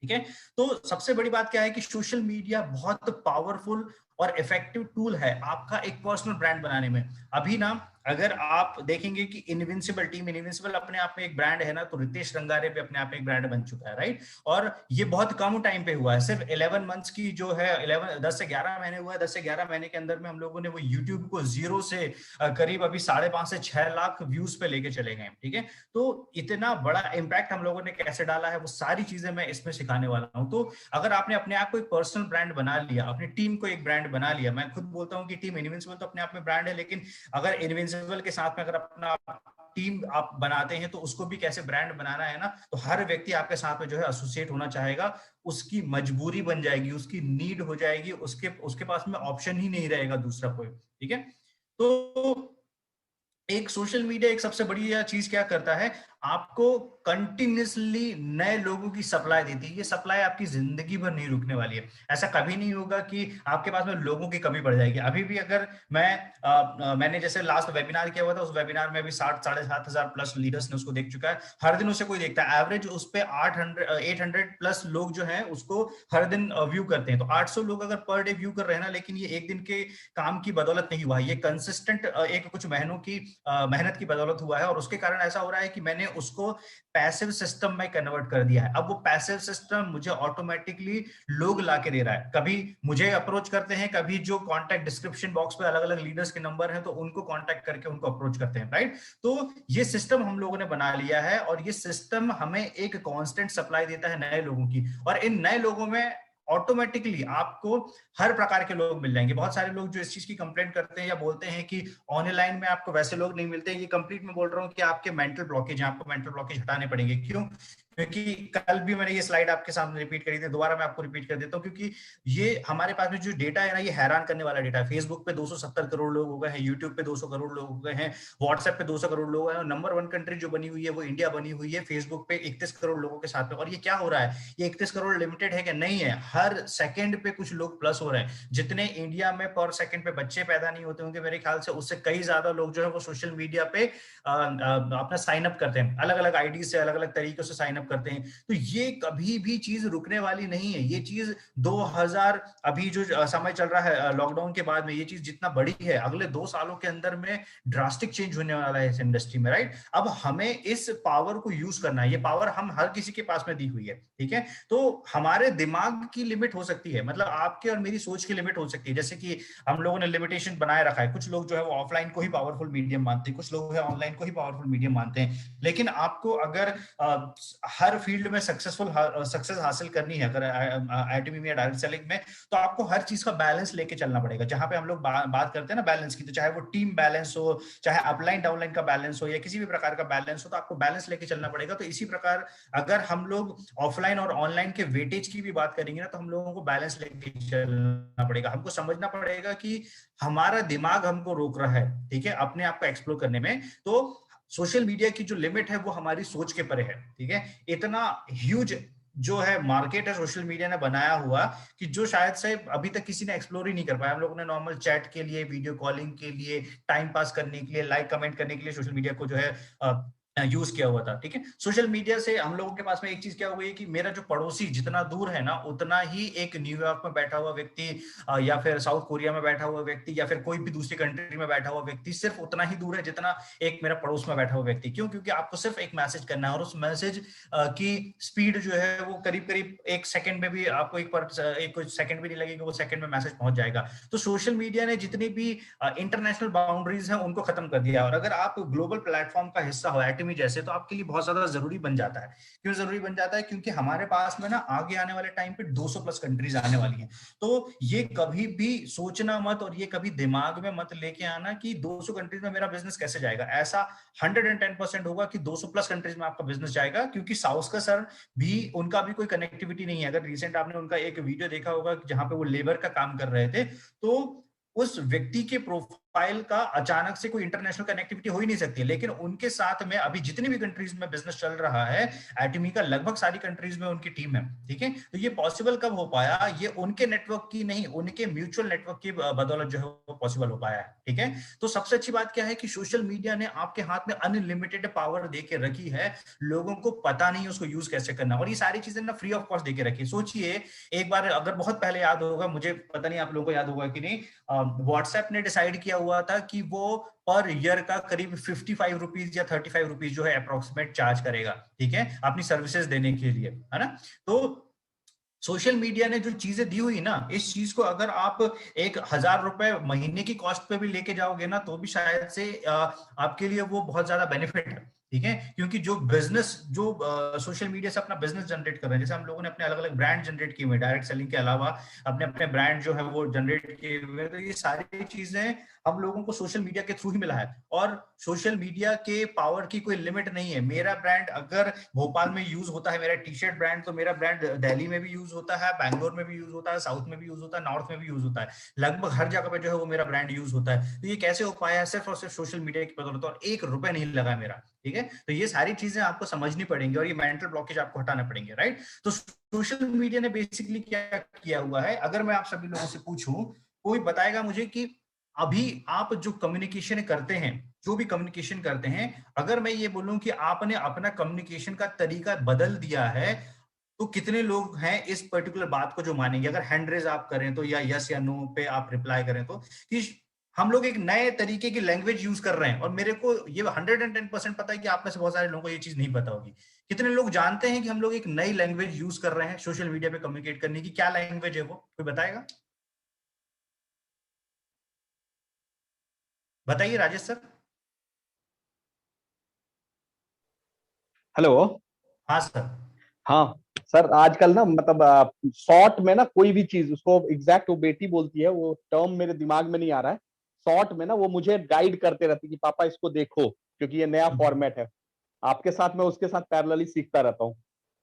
ठीक है। तो सबसे बड़ी बात क्या है कि सोशल मीडिया बहुत पावरफुल और इफेक्टिव टूल है आपका एक पर्सनल ब्रांड बनाने में। अभी ना अगर आप देखेंगे कि इनविंसिबल, टीम इनविंसिबल अपने आप में एक ब्रांड है ना, तो रितेश रंगारे भी अपने आप में एक ब्रांड बन चुका है, राइट। और ये बहुत कम टाइम पे हुआ है, सिर्फ 11 मंथ्स की जो है, 10 से 11 महीने हुआ है, 10 से 11 महीने के अंदर में हम लोगों ने वो यूट्यूब को जीरो से करीब अभी 5.5 से 6 लाख व्यूज पे लेके चले गए, ठीक है। तो इतना बड़ा इंपैक्ट हम लोगों ने कैसे डाला है वो सारी चीजें मैं इसमें सिखाने वाला हूँ। तो अगर आपने अपने आप को एक पर्सनल ब्रांड बना लिया, अपनी टीम को एक ब्रांड बना लिया, मैं खुद बोलता हूँ कि टीम इनविंसिबल तो अपने आप में ब्रांड है, लेकिन अगर इनविंसिबल के साथ में अगर अपना टीम आप बनाते हैं तो उसको भी कैसे ब्रांड बनाना है ना, तो हर व्यक्ति आपके साथ में जो है एसोसिएट होना चाहेगा, उसकी मजबूरी बन जाएगी, उसकी नीड हो जाएगी, उसके उसके पास में ऑप्शन ही नहीं रहेगा दूसरा कोई, ठीक है। तो एक सोशल मीडिया एक सबसे बड़ी चीज क्या करता है, आपको कंटिन्यूसली नए लोगों की सप्लाई देती है। ये सप्लाई आपकी जिंदगी भर नहीं रुकने वाली है। ऐसा कभी नहीं होगा कि आपके पास में लोगों की कमी पड़ जाएगी। अभी भी अगर मैंने जैसे लास्ट वेबिनार किया हुआ था, उस वेबिनार में भी 7,500 प्लस लीडर्स ने उसको देख चुका है। हर दिन उसे कोई देखता है, एवरेज उस पे 800 प्लस लोग जो है उसको हर दिन व्यू करते हैं। तो 800 लोग अगर पर डे व्यू कर रहे हैं ना, लेकिन ये एक दिन के काम की बदौलत नहीं हुआ, ये कंसिस्टेंट एक कुछ महीनों की मेहनत की बदौलत हुआ है। और उसके कारण ऐसा हो रहा है कि मैंने उसको पैसिव सिस्टम में कन्वर्ट कर दिया है। अब वो पैसिव सिस्टम मुझे ऑटोमेटिकली लोग लाके दे रहा है। कभी मुझे अप्रोच करते हैं, कभी जो कॉन्टैक्ट डिस्क्रिप्शन बॉक्स पे अलग अलग लीडर्स के नंबर हैं तो उनको कॉन्टैक्ट करके उनको अप्रोच करते हैं, राइट। तो ये सिस्टम हम लोगों ने बना लिया है और ये सिस्टम हमें एक कांस्टेंट सप्लाई देता है नए लोगों की। और इन नए लोगों में ऑटोमेटिकली आपको हर प्रकार के लोग मिल जाएंगे। बहुत सारे लोग जो इस चीज की कंप्लेंट करते हैं या बोलते हैं कि ऑनलाइन में आपको वैसे लोग नहीं मिलते, ये कंप्लीट में बोल रहा हूँ कि आपके मेंटल ब्लॉकेज है, आपको मेंटल ब्लॉकेज हटाने पड़ेंगे। क्यों? क्योंकि कल भी मैंने ये स्लाइड आपके सामने रिपीट करी थी, दोबारा मैं आपको रिपीट कर देता हूँ, क्योंकि ये हमारे पास में जो डेटा है ना, ये हैरान करने वाला डेटा है। फेसबुक पे 270 करोड़ लोग हो गए हैं, यूट्यूब पे 200 करोड़ लोग हो गए हैं, व्हाट्सएप पे 200 करोड़ लोग हैं, और नंबर 1 कंट्री जो बनी हुई है वो इंडिया बनी हुई है फेसबुक पे 31 करोड़ लोगों के साथ में। और ये क्या हो रहा है, ये 31 करोड़ लिमिटेड है क्या? नहीं है, हर सेकंड पे कुछ लोग प्लस हो रहे हैं। जितने इंडिया में पर सेकंड पे बच्चे पैदा नहीं होते होंगे मेरे ख्याल से, उससे कई ज्यादा लोग जो है वो सोशल मीडिया पे अपना साइन अप करते हैं, अलग अलग आईडी से अलग अलग तरीकों से साइन अप करते हैं। तो ये कभी भी चीज रुकने वाली नहीं है। ये चीज 2000 अभी जो समय चल रहा है लॉकडाउन के बाद में, ये चीज जितना बड़ी है, अगले 2 सालों के अंदर में ड्रास्टिक चेंज होने वाला है इस इंडस्ट्री में, राइट। अब हमें इस पावर को यूज करना है। ये पावर हम हर किसी के पास में दी हुई है, ठीक है। तो हमारे दिमाग की लिमिट हो सकती है, मतलब आपके और मेरी सोच की लिमिट हो सकती है। जैसे कि हम लोगों ने लिमिटेशन बनाए रखा है, कुछ लोग जो है वो ऑफलाइन को ही पावरफुल मीडियम मानते हैं, कुछ लोग है ऑनलाइन को ही पावरफुल मीडियम मानते हैं। लेकिन आपको अगर हर फील्ड में सक्सेस हासिल करनी है, अगर आईटीबी में या डायरेक्ट सेलिंग में, तो आपको हर चीज का बैलेंस लेके चलना पड़ेगा। जहां पे हम लोग बात करते हैं ना बैलेंस की, तो चाहे वो टीम बैलेंस हो, चाहे अपलाइन डाउनलाइन का बैलेंस हो, या किसी भी प्रकार का बैलेंस हो, तो आपको बैलेंस लेके चलना पड़ेगा। तो इसी प्रकार अगर हम लोग ऑफलाइन और ऑनलाइन के वेटेज की भी बात करेंगे ना, तो हम लोगों को बैलेंस लेके चलना पड़ेगा। हमको समझना पड़ेगा कि हमारा दिमाग हमको रोक रहा है, ठीक है, अपने आप को एक्सप्लोर करने में। तो सोशल मीडिया की जो लिमिट है वो हमारी सोच के परे है, ठीक है। इतना ह्यूज जो है मार्केट है सोशल मीडिया ने बनाया हुआ, कि जो शायद से अभी तक किसी ने एक्सप्लोर ही नहीं कर पाया। हम लोगों ने नॉर्मल चैट के लिए, वीडियो कॉलिंग के लिए, टाइम पास करने के लिए, लाइक कमेंट करने के लिए सोशल मीडिया को जो है यूज किया हुआ था, ठीक है। सोशल मीडिया से हम लोगों के पास में एक चीज क्या हो गई कि मेरा जो पड़ोसी जितना दूर है ना, उतना ही एक न्यूयॉर्क में बैठा हुआ व्यक्ति, या फिर साउथ कोरिया में बैठा हुआ व्यक्ति, या फिर कोई भी दूसरी कंट्री में बैठा हुआ व्यक्ति सिर्फ उतना ही दूर है जितना एक मेरा पड़ोस में बैठा हुआ व्यक्ति। क्यों? क्योंकि आपको सिर्फ एक मैसेज करना है, और उस मैसेज की स्पीड जो है वो करीब करीब 1 सेकंड में भी आपको एक कुछ सेकंड भी नहीं लगेगा, वो सेकंड में मैसेज पहुंच जाएगा। तो सोशल मीडिया ने जितनी भी इंटरनेशनल बाउंड्रीज हैं उनको खत्म कर दिया। और अगर आप ग्लोबल प्लेटफॉर्म का हिस्सा हो एटमी जैसे, तो आपके लिए बहुत ज्यादा जरूरी बन जाता है। क्यों जरूरी बन जाता है? क्योंकि हमारे पास में ना आगे आने वाले टाइम पे 200 प्लस कंट्रीज आने वाली हैं। तो ये कभी भी सोचना मत, और ये कभी दिमाग में मत लेके आना कि 200 कंट्रीज में मेरा बिजनेस कैसे जाएगा। ऐसा 110% होगा कि 200 प्लस कंट्रीज में आपका बिजनेस जाएगा, क्योंकि साउथ का सर भी, उनका भी कोई कनेक्टिविटी नहीं है। अगर रिसेंट आपने उनका एक वीडियो देखा होगा जहां पे वो लेबर का काम कर रहे थे, तो उस व्यक्ति के प्रोफाइल प्रोफाइल का अचानक से कोई इंटरनेशनल कनेक्टिविटी हो ही नहीं सकती, लेकिन उनके साथ में अभी जितनी भी कंट्रीज में बिजनेस चल रहा है एटमी का, लगभग सारी कंट्रीज में उनकी टीम है, ठीक है। तो ये पॉसिबल कब हो पाया? ये उनके नेटवर्क की नहीं, उनके म्यूचुअल नेटवर्क की बदौलत जो है वो पॉसिबल हो पाया है, ठीक है। तो सबसे अच्छी बात क्या है कि सोशल मीडिया ने आपके हाथ में अनलिमिटेड पावर दे के रखी है, लोगों को पता नहीं उसको यूज कैसे करना, और ये सारी चीजें ना फ्री ऑफ कॉस्ट दे के रखी। सोचिए एक बार, अगर बहुत पहले याद होगा, मुझे पता नहीं आप लोगों को याद होगा कि नहीं, व्हाट्सएप ने डिसाइड किया हुआ था कि वो पर ईयर का करीब 55 रुपीज या 35 रुपीज जो है अप्रोक्सीमेट चार्ज करेगा, ठीक है, अपनी सर्विसेज देने के लिए, है ना। तो सोशल मीडिया ने जो चीजें दी हुई ना, इस चीज को अगर आप 1,000 रुपए महीने की कॉस्ट पे भी लेके जाओगे ना, तो भी शायद से आपके लिए वो बहुत ज्यादा बेनिफिट है, ठीक है। क्योंकि जो बिजनेस, जो सोशल मीडिया से अपना बिजनेस जनरेट कर रहे हैं, जैसे हम लोगों ने अपने अलग अलग ब्रांड जनरेट किए हुए, डायरेक्ट सेलिंग के अलावा अपने अपने ब्रांड जो है वो जनरेट किए हुए, तो ये सारी चीजें हम लोगों को सोशल मीडिया के थ्रू ही मिला है। और सोशल मीडिया के पावर की कोई लिमिट नहीं है। मेरा ब्रांड अगर भोपाल में यूज होता है, मेरा टी शर्ट ब्रांड, तो मेरा ब्रांड दिल्ली में भी यूज होता है, बैंगलोर में भी यूज होता है, साउथ में भी यूज होता है, नॉर्थ में भी यूज होता है, लगभग हर जगह पे जो है वो मेरा ब्रांड यूज होता है। तो ये कैसे हो पाया है? सिर्फ और सिर्फ सोशल मीडिया की बदौलत, और 1 रुपए नहीं लगा मेरा, ठीक है। तो ये सारी चीजें आपको समझनी पड़ेंगी और ये मेंटल ब्लॉकेज आपको हटाना पड़ेंगे, राइट। तो सोशल मीडिया ने बेसिकली क्या किया हुआ है, अगर मैं आप सभी लोगों से पूछूं, कोई बताएगा मुझे कि अभी आप जो कम्युनिकेशन करते हैं, जो भी कम्युनिकेशन करते हैं, अगर मैं ये बोलूं कि आपने अपना कम्युनिकेशन का तरीका बदल दिया है, तो कितने लोग हैं इस पर्टिकुलर बात को जो मानेंगे? अगर हैंड रेज आप करें तो, या यस या नो पे आप रिप्लाई करें तो, कि हम लोग एक नए तरीके की लैंग्वेज यूज कर रहे हैं। और मेरे को ये 110% पता है कि आप में से बहुत सारे लोगों को ये चीज नहीं पता होगी। कितने लोग जानते हैं कि हम लोग एक नई लैंग्वेज यूज कर रहे हैं सोशल मीडिया पे कम्युनिकेट करने की? क्या लैंग्वेज है वो, कोई बताएगा? बताइए राजेश सर। हेलो। हाँ सर। हाँ सर, आजकल ना मतलब शॉर्ट में ना कोई भी चीज उसको एग्जैक्ट वो बेटी बोलती है, वो टर्म मेरे दिमाग में नहीं आ रहा है। शॉर्ट में ना वो मुझे गाइड करते रहती कि पापा इसको देखो, क्योंकि ये नया फॉर्मेट है। आपके साथ मैं उसके साथ पैरेलली सीखता रहता हूँ।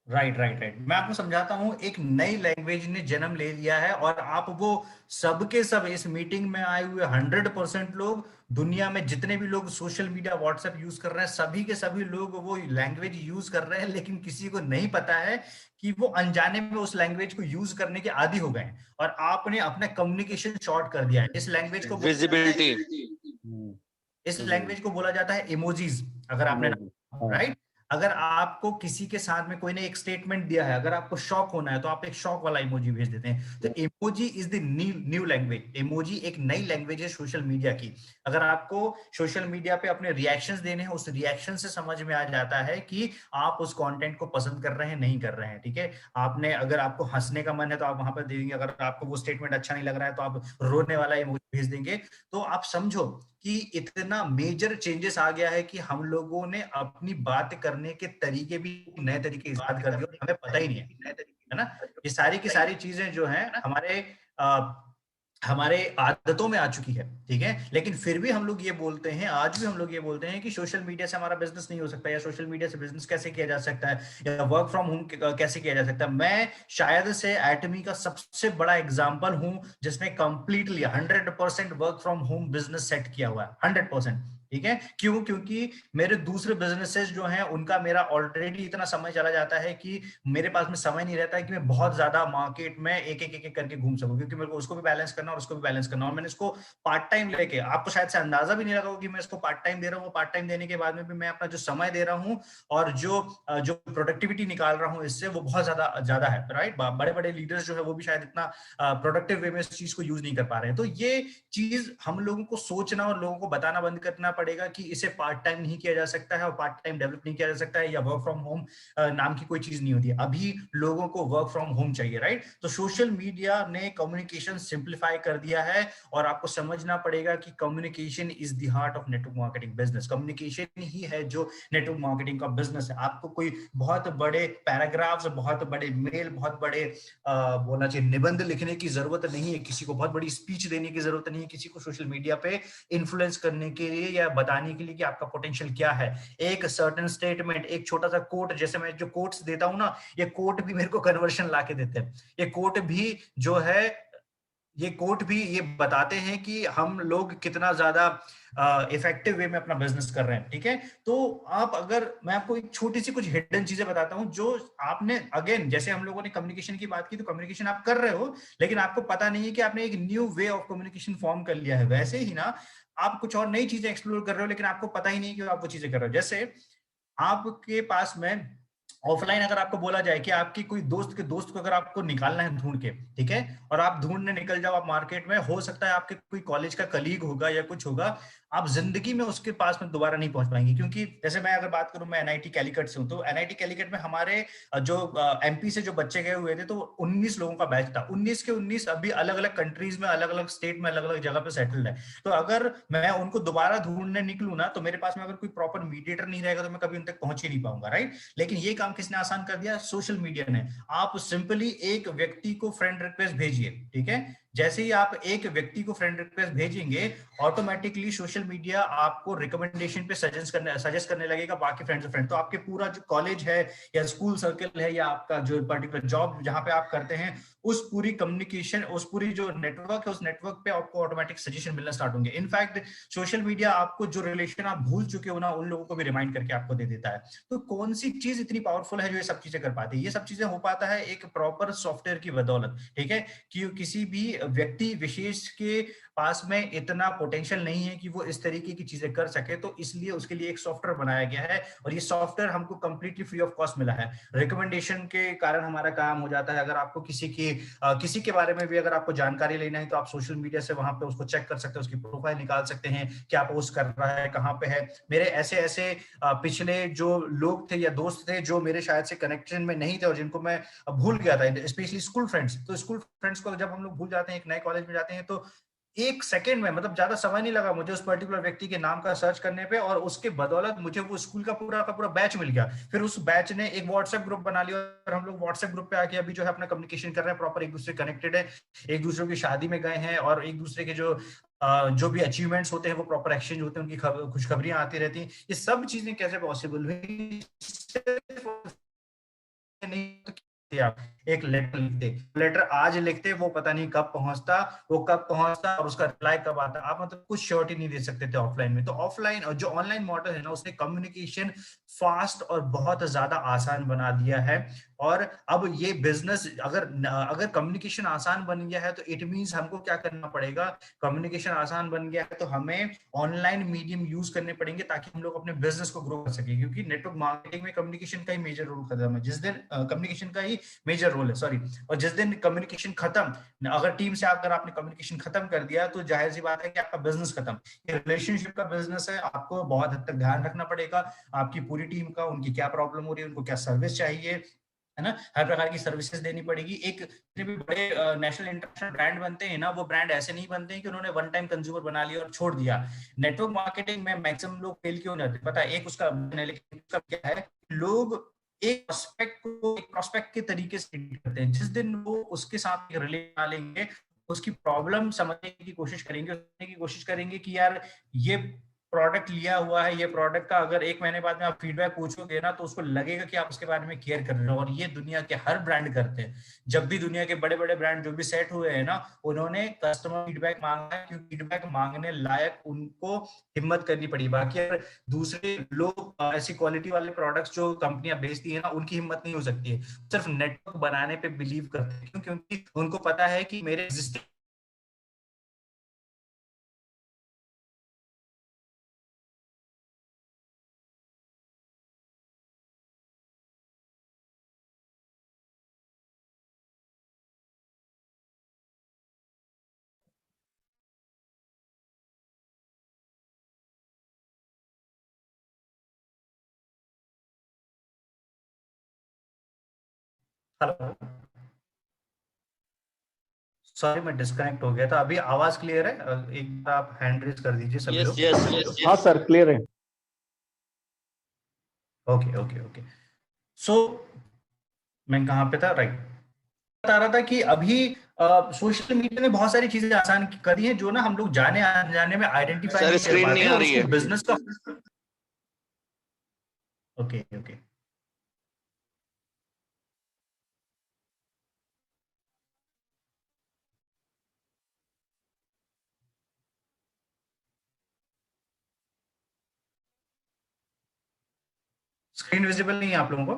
राइट राइट राइट, मैं आपको समझाता हूँ। एक नई लैंग्वेज ने जन्म ले लिया है, और आप वो सबके सब इस मीटिंग में आए हुए 100% लोग, दुनिया में जितने भी लोग सोशल मीडिया व्हाट्सएप यूज कर रहे हैं, सभी के सभी लोग वो लैंग्वेज यूज कर रहे हैं, लेकिन किसी को नहीं पता है कि वो अनजाने में उस लैंग्वेज को यूज करने के आदी हो गए हैं, और आपने अपना कम्युनिकेशन शॉर्ट कर दिया है। इस लैंग्वेज को विजिबिलिटी, इस लैंग्वेज को बोला जाता है इमोजीज। अगर आपने, राइट, अगर आपको किसी के साथ में कोई ने एक स्टेटमेंट दिया है, अगर आपको शॉक होना है, तो आप एक शॉक वाला इमोजी भेज देते हैं। तो emoji is the new language. Emoji एक नई लैंग्वेज है सोशल मीडिया की। अगर आपको सोशल मीडिया पे अपने रिएक्शंस देने हैं, उस रिएक्शन से समझ में आ जाता है कि आप उस कंटेंट को पसंद कर रहे हैं, नहीं कर रहे हैं, ठीक है। आपने, अगर आपको हंसने का मन है तो आप वहां पर देंगे, अगर आपको वो स्टेटमेंट अच्छा नहीं लग रहा है तो आप रोने वाला इमोजी भेज देंगे। तो आप समझो कि इतना मेजर चेंजेस आ गया है कि हम लोगों ने अपनी बात करने के तरीके भी नए तरीके इजाद कर दिए, और हमें पता ही नहीं है ना। ये सारी की सारी चीजें जो हैं हमारे आदतों में आ चुकी है, ठीक है। लेकिन फिर भी हम लोग ये बोलते हैं, आज भी हम लोग ये बोलते हैं कि सोशल मीडिया से हमारा बिजनेस नहीं हो सकता, या सोशल मीडिया से बिजनेस कैसे किया जा सकता है, या वर्क फ्रॉम होम कैसे किया जा सकता है। मैं शायद से एटमी का सबसे बड़ा एग्जांपल हूं जिसने completely 100% work from home business set किया हुआ है, 100%, ठीक है। क्यों? क्योंकि मेरे दूसरे बिजनेसेस जो हैं उनका मेरा ऑलरेडी इतना समय चला जाता है कि मेरे पास में समय नहीं रहता है कि मैं बहुत ज्यादा मार्केट में एक एक एक करके घूम सकूं, क्योंकि मेरे को उसको भी बैलेंस करना और उसको भी बैलेंस करना। और मैंने इसको पार्ट टाइम लेके, आपको शायद से अंदाजा भी नहीं लगा कि मैं इसको पार्ट टाइम दे रहा हूँ। पार्ट टाइम देने के बाद में भी मैं अपना जो समय दे रहा हूँ और जो प्रोडक्टिविटी निकाल रहा हूँ इससे, वो बहुत ज्यादा है, राइट। बड़े बड़े लीडर्स जो है वो भी शायद इतना प्रोडक्टिव वे में इस चीज को यूज नहीं कर पा रहे हैं। तो ये चीज हम लोगों को सोचना और लोगों को बताना बंद करना पड़ेगा कि इसे पार्ट टाइम नहीं किया जा सकता है, और पार्ट टाइम डेवलप नहीं किया जा सकता है, या वर्क फ्रॉम होम नाम की कोई चीज नहीं होती है। अभी लोगों को वर्क फ्रॉम होम चाहिए, राइट। तो सोशल मीडिया ने कम्युनिकेशन सिंप्लीफाई कर दिया है, और आपको समझना पड़ेगा कि communication is the heart of network marketing business. Communication ही है जो नेटवर्क मार्केटिंग का बिजनेस है। आपको कोई बहुत बड़े पैराग्राफ्स, बहुत बड़े मेल, बहुत बड़े बोलना चाहिए निबंध लिखने की जरूरत नहीं है, किसी को बहुत बड़ी स्पीच देने की जरूरत नहीं है, किसी को सोशल मीडिया पे इन्फ्लुएंस करने के लिए या बताने के लिए कि आपका पोटेंशियल क्या है। एक सर्टेन स्टेटमेंट, एक छोटा सा कोट, जैसे मैं जो कोट्स देता हूं ना, ये कोट भी मेरे को कन्वर्शन ला के देते हैं। ये कोट भी जो है, ये कोट भी ये बताते हैं कि हम लोग कितना ज्यादा इफेक्टिव वे में अपना बिजनेस कर रहे हैं, ठीक है। तो आप अगर, मैं आपको एक छोटी सी कुछ हिडन चीजें बताता हूं जो आपने, अगेन जैसे हम लोगों ने कम्युनिकेशन की बात की, तो कम्युनिकेशन आप कर रहे हो लेकिन आपको पता नहीं है कि आपने एक new way of communication form कर लिया है। वैसे ही ना, आप कुछ और नई चीजें एक्सप्लोर कर रहे हो लेकिन आपको पता ही नहीं कि आप वो चीजें कर रहे हो। जैसे आपके पास में ऑफलाइन अगर आपको बोला जाए कि आपकी कोई दोस्त के दोस्त को अगर आपको निकालना है ढूंढ के, ठीक है, और आप ढूंढने निकल जाओ आप मार्केट में, हो सकता है आपके कोई कॉलेज का कलीग होगा या कुछ होगा, आप जिंदगी में उसके पास में दोबारा नहीं पहुंच पाएंगे। क्योंकि जैसे मैं अगर बात करूं, मैं एनआईटी कैलिकट से हूं, तो एनआईटी कैलिकट में हमारे जो एमपी से जो बच्चे गए हुए थे, तो 19 लोगों का बैच था। 19 के 19 अभी अलग अलग कंट्रीज में, अलग अलग स्टेट में, अलग अलग जगह पे सेटल्ड है। तो अगर मैं उनको दोबारा ढूंढने निकलूं ना, तो मेरे पास में अगर कोई प्रॉपर मीडिएटर नहीं रहेगा तो मैं कभी उन तक पहुंच ही नहीं पाऊंगा, राइट। लेकिन ये काम किसने आसान कर दिया? सोशल मीडिया ने। आप सिंपली एक व्यक्ति को फ्रेंड रिक्वेस्ट भेजिए, ठीक है, जैसे ही आप एक व्यक्ति को फ्रेंड रिक्वेस्ट भेजेंगे, ऑटोमेटिकली सोशल मीडिया आपको रिकमेंडेशन पे सजेस्ट करने लगेगा बाकी फ्रेंड। तो आपके पूरा जो कॉलेज है या स्कूल सर्कल है या आपका जो पर्टिकुलर जॉब जहां पे आप करते हैं, उस पूरी कम्युनिकेशन, उस पूरी जो नेटवर्क है, उस नेटवर्क पे आपको ऑटोमेटिक सजेशन मिलना स्टार्ट होंगे। इनफैक्ट सोशल मीडिया आपको जो रिलेशन आप भूल चुके हो ना, उन लोगों को भी रिमाइंड करके आपको दे देता है। तो कौन सी चीज इतनी पावरफुल है जो ये सब चीजें कर पाती है? ये सब चीजें हो पाता है एक प्रॉपर सॉफ्टवेयर की बदौलत, ठीक है। कि किसी भी व्यक्ति विशेष के पास में इतना पोटेंशियल नहीं है कि वो इस तरीके की चीजें कर सके, तो इसलिए उसके लिए एक सॉफ्टवेयर बनाया गया है, और ये सॉफ्टवेयर हमको कंप्लीटली फ्री ऑफ कॉस्ट मिला है। रिकमेंडेशन के कारण हमारा काम हो जाता है। अगर आपको किसी के बारे में भी अगर आपको जानकारी लेना है, तो आप सोशल मीडिया से वहां पे उसको चेक कर सकते हो, उसकी प्रोफाइल निकाल सकते हैं, क्या पोस्ट कर रहा है, कहाँ पे है। मेरे ऐसे ऐसे पिछले जो लोग थे या दोस्त थे जो मेरे शायद से कनेक्शन में नहीं थे और जिनको मैं भूल गया था, स्पेशली स्कूल फ्रेंड्स। तो स्कूल फ्रेंड्स को जब हम लोग भूल जाते हैं, एक नए कॉलेज में जाते हैं, तो एक सेकंड में, मतलब ज्यादा समय नहीं लगा मुझे उस पर्टिकुलर व्यक्ति के नाम का सर्च करने पे, और उसके बदौलत मुझे वो स्कूल का पूरा बैच मिल गया। फिर उस बैच ने एक व्हाट्सएप ग्रुप बना लिया और हम लोग व्हाट्सएप ग्रुप पे आके अभी जो है अपना कम्युनिकेशन कर रहे हैं, प्रॉपर एक दूसरे कनेक्टेड है, एक दूसरे की शादी में गए हैं, और एक दूसरे के जो भी अचीवमेंट्स होते हैं वो प्रॉपर एक्सचेंज होते हैं, उनकी खुशखबरियां आती रहती हैं। ये सब चीजें कैसे पॉसिबल हुई? नहीं तो थे आप एक लेटर लिखते, लेटर आज लिखते, वो पता नहीं कब पहुंचता, वो कब पहुंचता और उसका रिप्लाई कब आता, आप मतलब कुछ श्योरिटी नहीं दे सकते थे ऑफलाइन में। तो ऑफलाइन और जो ऑनलाइन मॉडल है ना, उसने कम्युनिकेशन फास्ट और बहुत ज्यादा आसान बना दिया है। और अब ये बिजनेस, अगर कम्युनिकेशन आसान बन गया है, तो इट मींस हमको क्या करना पड़ेगा? कम्युनिकेशन आसान बन गया है तो हमें ऑनलाइन मीडियम यूज करने पड़ेंगे ताकि हम लोग अपने बिजनेस को ग्रो कर सके, क्योंकि नेटवर्क मार्केटिंग में कम्युनिकेशन का ही मेजर रोल खत्म है। जिस दिन कम्युनिकेशन का ही मेजर रोल है, सॉरी, और जिस दिन कम्युनिकेशन खत्म, अगर टीम से अगर आपने कम्युनिकेशन खत्म कर दिया, तो जाहिर सी बात है कि आपका बिजनेस खत्म। ये रिलेशनशिप का बिजनेस है, आपको बहुत हद तक ध्यान रखना पड़ेगा आपकी पूरी टीम का, उनकी क्या प्रॉब्लम हो रही है, उनको क्या सर्विस चाहिए, है ना, हर प्रकार की सर्विसेज देनी पड़ेगी। एक जितने भी बड़े नेशनल इंटरनेशनल ब्रांड बनते हैं ना, वो ब्रांड ऐसे नहीं बनते हैं कि उन्होंने वन टाइम कंज्यूमर बना लिया और छोड़ दिया। नेटवर्क मार्केटिंग में मैक्सिमम लोग फेल क्यों नहीं होते पता है? एक उसका, लेकिन उसका क्या है, लोग एक प्रोस्पेक्ट के तरीके से ट्रीट करते हैं। जिस दिन वो उसके साथ रिलेट लेंगे, उसकी प्रॉब्लम समझने की कोशिश करेंगे, कि यार ये प्रोडक्ट लिया हुआ है, ये प्रोडक्ट का अगर 1 महीने बाद में आप फीडबैक पूछोगे ना, तो उसको लगेगा कि आप उसके बारे में केयर कर रहे हो। और ये दुनिया के हर ब्रांड करते हैं। जब भी दुनिया के बड़े बड़े ब्रांड जो भी सेट हुए हैं ना, उन्होंने कस्टमर फीडबैक मांगा है, क्योंकि फीडबैक मांगने लायक उनको हिम्मत करनी पड़ी। बाकी अगर दूसरे लोग ऐसी क्वालिटी वाले प्रोडक्ट्स जो कंपनियां बेचती है ना, उनकी हिम्मत नहीं हो सकती है। सिर्फ नेटवर्क बनाने पे बिलीव करते हैं, क्यों? क्योंकि उनको पता है कि मेरे एग्जिस्टिंग हेलो, सॉरी मैं डिस्कनेक्ट हो गया था। अभी आवाज क्लियर है? एक बार आप हैंड रेज कर दीजिए सभी यस लोग। यस हाँ सर, क्लियर है। Okay okay okay. सो मैं कहाँ पे था? राइट, बता रहा था कि अभी सोशल मीडिया ने बहुत सारी चीजें आसान करी हैं, जो ना हम लोग जाने जाने में आइडेंटिफाई सर नहीं कर स्क्रीन पाते नहीं हैं, आ और रही उसको है। बिजनेस का। Okay okay. स्क्रीन विजिबल नहीं है आप लोगों को?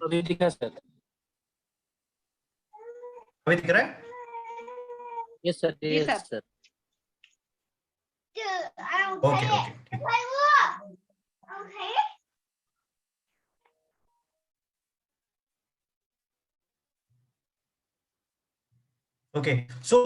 अभी दिखा सर। अभी दिख रहा है? Yes sir, Yes, yes sir. Sir. Okay okay ठीक। ओके सो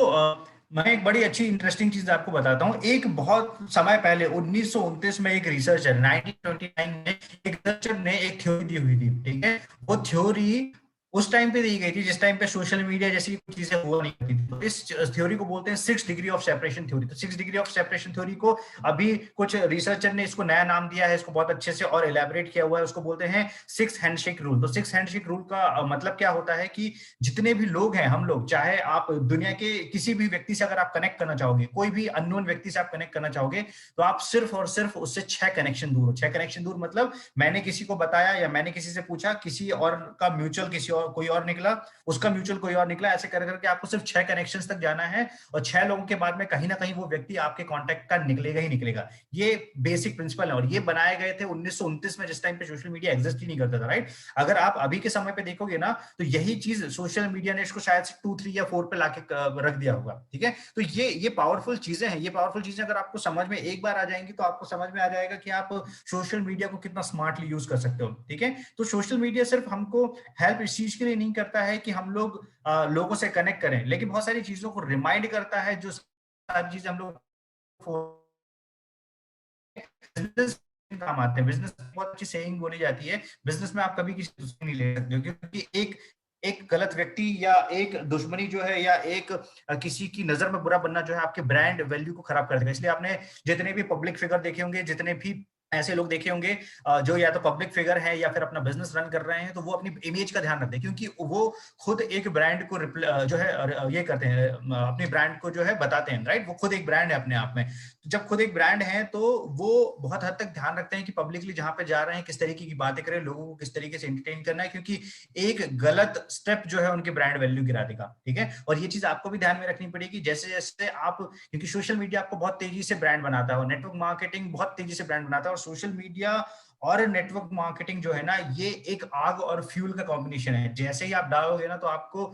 मैं एक बड़ी अच्छी इंटरेस्टिंग चीज आपको बताता हूँ। एक बहुत समय पहले 1929 में एक रिसर्चर 1929 में एक रिसर्चर ने एक थ्योरी दी हुई थी, ठीक है। वो थ्योरी उस टाइम पे दी गई थी जिस टाइम पे सोशल मीडिया जैसी कुछ चीजें हुआ नहीं करती थी। तो इस थ्योरी को बोलते हैं 6 डिग्री ऑफ सेपरेशन थ्योरी। तो 6 डिग्री ऑफ सेपरेशन थ्योरी को अभी कुछ रिसर्चर ने इसको नया नाम दिया है, इसको बहुत अच्छे से और एलैबोरेट किया हुआ है। उसको बोलते हैं 6 हैंडशेक रूल। तो 6 हैंडशेक रूल का मतलब क्या होता है कि जितने भी लोग हैं, हम लोग, चाहे आप दुनिया के किसी भी व्यक्ति से अगर आप कनेक्ट करना चाहोगे, कोई भी अननोन व्यक्ति से आप कनेक्ट करना चाहोगे, तो आप सिर्फ और सिर्फ उससे 6 कनेक्शन दूर हो। 6 कनेक्शन दूर मतलब मैंने किसी को बताया या मैंने किसी से पूछा, किसी और का म्यूचुअल किसी और कोई और निकला, उसका म्यूचुअल कोई और निकला, ऐसे कर करके आपको सिर्फ 6 कनेक्शंस तक जाना है और 6 लोगों के बाद में कहीं ना कहीं वो व्यक्ति आपके कांटेक्ट का निकलेगा ही निकलेगा। ये बेसिक प्रिंसिपल है और ये बनाए गए थे 1929 में, जिस टाइम पे सोशल मीडिया एग्जिस्ट ही नहीं करता था, राइट। अगर आप अभी के समय पे देखोगे ना, तो यही चीज सोशल मीडिया ने इसको शायद से 2, 3 या 4 पे लाके रख दिया होगा, ठीक है। तो ये पावरफुल चीजें हैं। ये पावरफुल चीजें अगर आपको समझ में एक बार आ जाएंगी तो आपको समझ में आ जाएगा कि आप सोशल मीडिया को कितना स्मार्टली यूज कर सकते हो, ठीक है। तो सोशल मीडिया सिर्फ हमको हेल्प इस चीज के लिए नहीं करता है कि हम लोग लोगों से कनेक्ट करें, लेकिन बहुत सारी चीजों को रिमाइंड करता है, जो सारी चीजें हम लोग बिजनेस काम आते हैं। बिजनेस बहुत अच्छी सेइंग बोली जाती है, बिजनेस में आप कभी किसी से नहीं ले सकते हो, क्योंकि एक गलत व्यक्ति या एक दुश्मनी जो है या एक किसी की नजर में बुरा बनना जो है आपके ब्रांड वैल्यू को खराब कर देगा। इसलिए आपने जितने भी पब्लिक फिगर देखे होंगे, जितने भी ऐसे लोग देखे होंगे जो या तो पब्लिक फिगर है या फिर अपना बिजनेस रन कर रहे हैं, तो वो अपनी इमेज का ध्यान रखते हैं, क्योंकि वो खुद एक ब्रांड को जो है ये करते हैं, अपने ब्रांड को जो है बताते हैं, राइट। वो खुद एक ब्रांड है अपने आप में। तो जब खुद एक ब्रांड है तो वो बहुत हद तक ध्यान रखते हैं कि पब्लिकली जहां पे जा रहे हैं किस तरीके की बातें करें, लोगों को किस तरीके से एंटरटेन करना है, क्योंकि एक गलत स्टेप जो है उनके ब्रांड वैल्यू गिरा देगा, ठीक है। और ये चीज आपको भी ध्यान में रखनी पड़ेगी, जैसे जैसे आप, क्योंकि सोशल मीडिया आपको बहुत तेजी से ब्रांड बनाता है और नेटवर्क मार्केटिंग बहुत तेजी से ब्रांड बनाता है, और सोशल मीडिया और नेटवर्क मार्केटिंग जो है ना, ये एक आग और फ्यूल का कॉम्बिनेशन है। जैसे ही आप डालोगे ना, तो आपको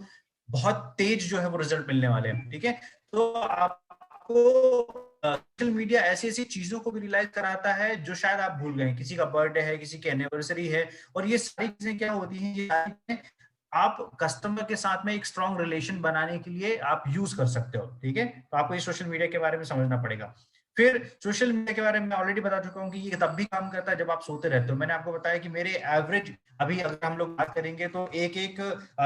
बहुत तेज जो है वो रिजल्ट मिलने वाले हैं, ठीक है। तो आपको सोशल मीडिया ऐसी ऐसी चीजों को भी रियलाइज कराता है जो शायद आप भूल गए। किसी का बर्थडे है, किसी की एनिवर्सरी है, और ये सारी चीजें क्या होती हैं, ये सारी चीजें आप कस्टमर के साथ में एक स्ट्रॉन्ग रिलेशन बनाने के लिए आप यूज कर सकते हो, ठीक है। तो आपको ये सोशल मीडिया के बारे में समझना पड़ेगा। फिर सोशल मीडिया के बारे में ऑलरेडी बता चुका हूं कि ये तब भी काम करता है जब आप सोते रहते हो। मैंने आपको बताया कि मेरे एवरेज, अभी अगर हम लोग बात करेंगे तो एक एक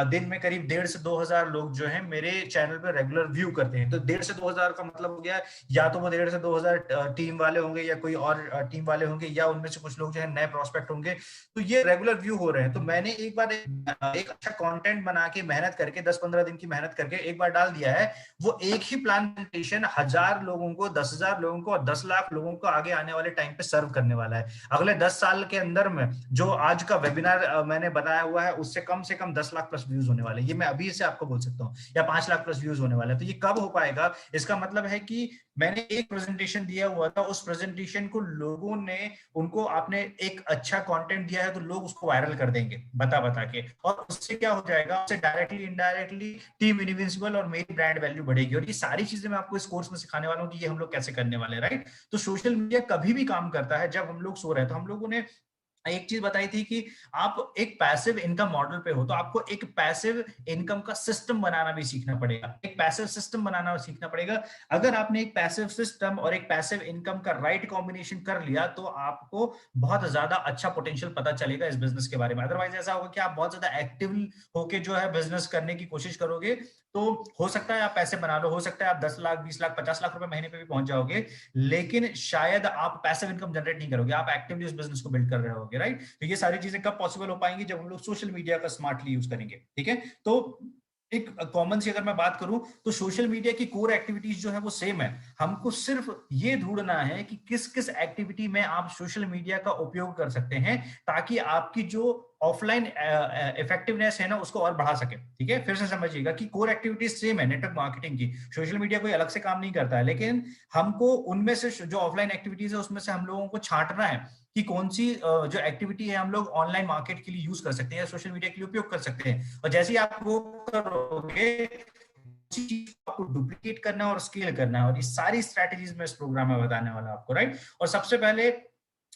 दिन में करीब 1,500 से 2,000 लोग जो है मेरे चैनल पर रेगुलर व्यू करते हैं। तो 1,500 से 2,000 का मतलब हो गया, या तो वो 1,500 से 2,000 टीम वाले होंगे या कोई और टीम वाले होंगे, या उनमें से कुछ लोग जो है नए प्रोस्पेक्ट होंगे। तो ये रेगुलर व्यू हो रहे हैं। तो मैंने एक बार एक अच्छा कंटेंट बना के मेहनत करके 10-15 दिन की मेहनत करके एक बार डाल दिया है। वो एक ही प्लांटेशन 1,000 लोगों को, 10,000 लोगों को और 10 लाख लोगों को आगे आने वाले टाइम पे सर्व करने वाला है। अगले 10 साल के अंदर में जो आज का वेबिनार मैंने बताया हुआ है, उससे कम से कम 10 लाख प्लस व्यूज होने वाले। ये मैं अभी से आपको बोल सकता हूँ, या 5 लाख प्लस व्यूज होने वाले। तो ये कब हो पाएगा? इसका मतलब है कि मैंने एक प्रेजेंटेशन दिया हुआ था, उस प्रेजेंटेशन को लोगों ने, उनको आपने एक अच्छा कंटेंट दिया है तो लोग उसको वायरल कर देंगे बता बता के, और उससे क्या हो जाएगा, उससे डायरेक्टली इनडायरेक्टली टीम इनविंसिबल और मेरी ब्रांड वैल्यू बढ़ेगी। और ये सारी चीजें मैं आपको इस कोर्स में सिखाने वाला हूँ कि ये हम लोग कैसे करने वाले हैं, राइट। तो सोशल मीडिया कभी भी काम करता है जब हम लोग सो रहे हैं। तो हम लोगों ने एक चीज बताई थी कि आप एक पैसिव इनकम मॉडल पे हो, तो आपको एक पैसिव इनकम का सिस्टम बनाना भी सीखना पड़ेगा, एक पैसिव सिस्टम बनाना सीखना पड़ेगा। अगर आपने एक पैसिव सिस्टम और एक पैसिव इनकम का राइट कॉम्बिनेशन कर लिया, तो आपको बहुत ज्यादा अच्छा पोटेंशियल पता चलेगा इस बिजनेस के बारे में। अदरवाइज ऐसा होगा कि आप बहुत ज्यादा एक्टिव होके जो है बिजनेस करने की कोशिश करोगे, तो हो सकता है आप पैसे बना लो, हो सकता है आप 10 लाख, 20 लाख, 50 लाख रुपए महीने पे भी पहुंच जाओगे, लेकिन शायद आप पैसिव इनकम जनरेट नहीं करोगे, आप एक्टिवली उस बिजनेस को बिल्ड कर रहे होगे, राइट। तो ये सारी चीजें कब पॉसिबल हो पाएंगी? जब हम लोग सोशल मीडिया का स्मार्टली यूज करेंगे, ठीक है। तो एक कॉमन सी अगर मैं बात करूं तो सोशल मीडिया की कोर एक्टिविटीज जो है वो सेम है। हमको सिर्फ ये ढूंढना है कि किस किस एक्टिविटी में आप सोशल मीडिया का उपयोग कर सकते हैं ताकि आपकी जो ऑफलाइन इफेक्टिवनेस है ना उसको और बढ़ा सके। ठीक है, फिर से समझिएगा कि कोर एक्टिविटीज सेम है नेटवर्क मार्केटिंग की, सोशल मीडिया कोई अलग से काम नहीं करता है, लेकिन हमको उनमें से जो ऑफलाइन एक्टिविटीज है उसमें से हम लोगों को छांटना है कि कौन सी जो एक्टिविटी है हम लोग ऑनलाइन मार्केट के लिए यूज कर सकते हैं या सोशल मीडिया के लिए उपयोग कर सकते हैं। और जैसे ही आप वो करोगे उसी चीज को आपको डुप्लीकेट करना है और स्केल करना है, और ये सारी स्ट्रैटेजीज में इस प्रोग्राम में बताने वाला आपको, राइट। और सबसे पहले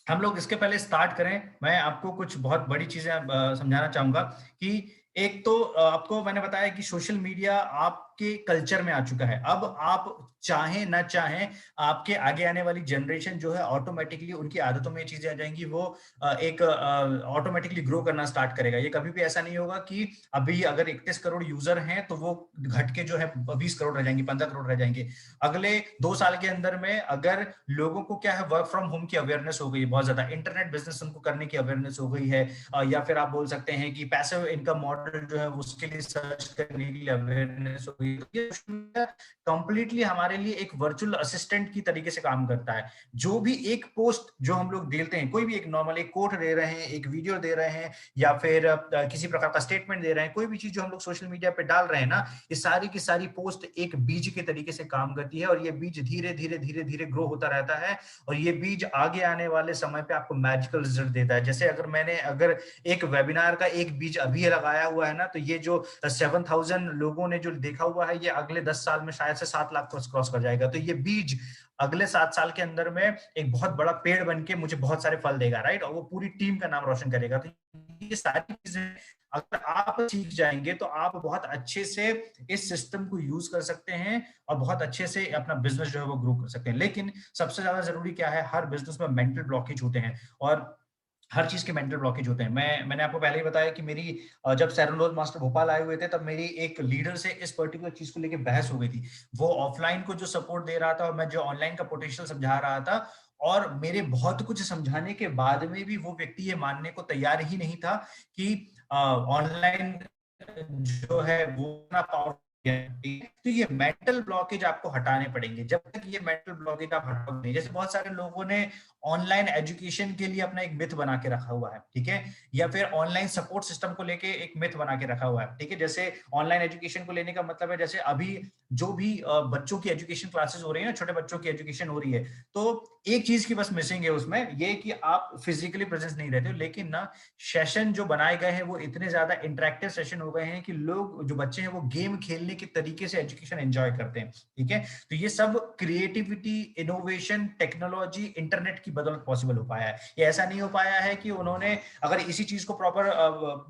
हम लोग इसके पहले स्टार्ट करें, मैं आपको कुछ बहुत बड़ी चीजें समझाना चाहूंगा कि एक तो आपको मैंने बताया कि सोशल मीडिया आपके कल्चर में आ चुका है। अब आप चाहें ना चाहें आपके आगे आने वाली जनरेशन जो है ऑटोमेटिकली उनकी आदतों में ये चीजें आ जाएंगी, वो एक ऑटोमेटिकली ग्रो करना स्टार्ट करेगा। ये कभी भी ऐसा नहीं होगा कि अभी अगर 31 करोड़ यूजर हैं तो वो घट के जो है 20 करोड़ रह जाएंगे, 15 करोड़ रह जाएंगे। अगले 2 साल के अंदर में अगर लोगों को क्या है वर्क फ्रॉम होम की अवेयरनेस हो गई, बहुत ज्यादा इंटरनेट बिजनेस उनको करने की अवेयरनेस हो गई है, या फिर आप बोल सकते हैं कि पैसिव इनकम मॉडल जो है उसके लिए सर्च करने के लिए अवेयरनेस हो गई, तो ये कंप्लीटली हमारे लिए एक वर्चुअल असिस्टेंट की तरीके से काम करता है। जो भी एक पोस्ट जो हम लोग देते हैं, कोई भी एक नॉर्मल एक कोट दे रहे हैं, एक वीडियो दे रहे हैं, या फिर किसी प्रकार का स्टेटमेंट दे रहे हैं, कोई भी चीज जो हम लोग सोशल मीडिया पे डाल रहे हैं ना, ये सारी की सारी पोस्ट एक बीज के तरीके से काम करती है, और ये बीज धीरे धीरे धीरे धीरे ग्रो होता रहता है, और ये बीज आगे आने वाले समय पे आपको मैजिकल रिजल्ट देता है। जैसे अगर एक वेबिनार का एक बीज अभी लगाया हुआ है ना, तो ये जो 7,000 लोगों ने जो देखा हुआ है, ये अगले 10 साल में शायद से 7 लाख को क्रॉस कर जाएगा। तो ये बीज अगले 7 साल के अंदर में एक बहुत बड़ा पेड़ बन के मुझे बहुत सारे फल देगा, राइट, और वो पूरी टीम का नाम रोशन करेगा। तो ये सारी चीजें अगर आप सीख जाएंगे तो आप बहुत अच्छे से इस सिस्टम को यूज कर सकते हैं और बहुत अच्छे से अपना बिजनेस जो है वो ग्रो कर सकते हैं। लेकिन सबसे ज्यादा जरूरी क्या है, हर बिजनेस में मेंटल ब्लॉकेज होते हैं, और हर चीज के मेंटल ब्लॉकेज होते हैं। मैंने आपको पहले ही बताया कि मेरी जब सैरन रोज मास्टर भोपाल आए हुए थे तब मेरी एक लीडर से इस पर्टिकुलर चीज को लेकर बहस हो गई थी। वो ऑफलाइन को जो सपोर्ट दे रहा था और मैं जो ऑनलाइन का पोटेंशियल समझा रहा था, और मेरे बहुत कुछ समझाने के बाद में भी वो व्यक्ति ये मानने को तैयार ही नहीं था कि ऑनलाइन जो है वो ना पावरफुल है। तो ये मेंटल ब्लॉकेज आपको हटाने पड़ेंगे। जब तक ये मेंटल ब्लॉकेज आप हटाओगे नहीं, जैसे बहुत सारे लोगों ने ऑनलाइन एजुकेशन के लिए अपना एक मिथ बना के रखा हुआ है, ठीक है, या फिर ऑनलाइन सपोर्ट सिस्टम को लेके एक मिथ बना के रखा हुआ है, ठीक है। जैसे ऑनलाइन एजुकेशन को लेने का मतलब है, जैसे अभी जो भी बच्चों की एजुकेशन क्लासेस हो रही है ना, छोटे बच्चों की एजुकेशन हो रही है, तो एक चीज की बस मिसिंग है उसमें, ये कि आप फिजिकली प्रेजेंस नहीं रहते हो, लेकिन ना सेशन जो बनाए गए हैं वो इतने ज्यादा इंटरेक्टिव सेशन हो गए हैं कि लोग जो बच्चे हैं वो गेम खेलने के तरीके से एजुकेशन एंजॉय करते हैं, ठीक है। तो ये सब क्रिएटिविटी, इनोवेशन, टेक्नोलॉजी, इंटरनेट की बदौलत पॉसिबल हो पाया है। ये ऐसा नहीं हो पाया है कि उन्होंने अगर इसी चीज को प्रॉपर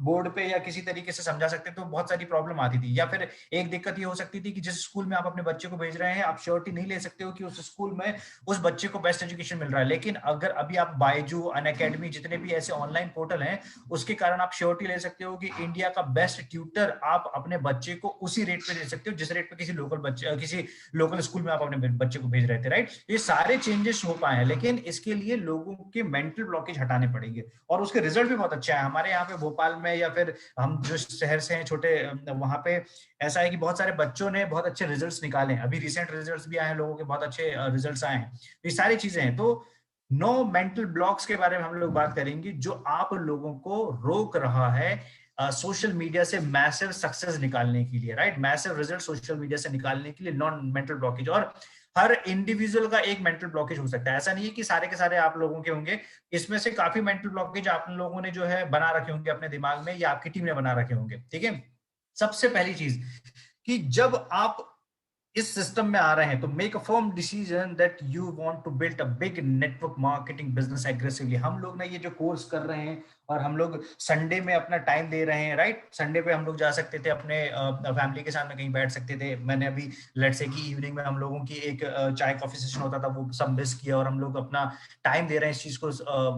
बोर्ड पे या किसी तरीके से समझा सकते तो बहुत सारी प्रॉब्लम आती थी। या फिर एक दिक्कत ये हो सकती थी कि जिस स्कूल में आप अपने बच्चे को भेज रहे हैं, आप श्योरिटी नहीं ले सकते हो कि उस स्कूल में उस बच्चे को बेस्ट एजुकेशन मिल रहा है। लेकिन अगर अभी आप बायजू, अनअकैडमी, जितने भी ऐसे ऑनलाइन पोर्टल हैं, उसके कारण आप श्योरिटी ले सकते हो कि इंडिया का बेस्ट ट्यूटर आप अपने बच्चे को उसी रेट पे दे सकते हो जिस रेट पे किसी लोकल स्कूल में आप अपने बच्चे को भेज रहे थे, राइट। ये सारे चेंजेस हो पाए हैं, लेकिन इसके लिए लोगों के मेंटल ब्लॉकेज हटाने पड़ेंगे, और उसके रिजल्ट भी बहुत अच्छा है। हमारे यहाँ पे भोपाल में, या फिर हम जो शहर से हैं छोटे, वहां पे ऐसा है कि बहुत सारे बच्चों ने बहुत अच्छे रिजल्ट्स निकाले हैं। अभी रिसेंट रिजल्ट्स भी आए हैं, लोगों के बहुत अच्छे रिजल्ट्स आए हैं। ये सारी चीजें हैं। तो नो मेंटल ब्लॉक्स के बारे में हम लोग बात करेंगे, जो आप लोगों को रोक रहा है सोशल मीडिया से मैसिव सक्सेस निकालने के लिए, right, massive result social media से निकालने के लिए, नॉन मेंटल ब्लॉकेज। और हर इंडिविजुअल का एक मेंटल ब्लॉकेज हो सकता है, ऐसा नहीं है कि सारे के सारे आप लोगों के होंगे। इसमें से काफी मेंटल ब्लॉकेज आप लोगों ने जो है बना रखे होंगे अपने दिमाग में, या आपकी टीम ने बना रखे होंगे, ठीक है। सबसे पहली चीज कि जब आप इस सिस्टम में आ रहे हैं तो make a firm decision that you want to build a big network marketing business aggressively. हम लोग ना ये जो कोर्स कर रहे हैं, और हम लोग संडे में अपना टाइम दे रहे हैं, राइट। संडे पे हम लोग जा सकते थे, अपने फैमिली के सामने कहीं बैठ सकते थे। मैंने अभी लेट्स से कि इवनिंग में हम लोगों की एक चाय कॉफी सेशन होता था, वो सब मिस किया, और हम लोग अपना टाइम दे रहे हैं इस चीज को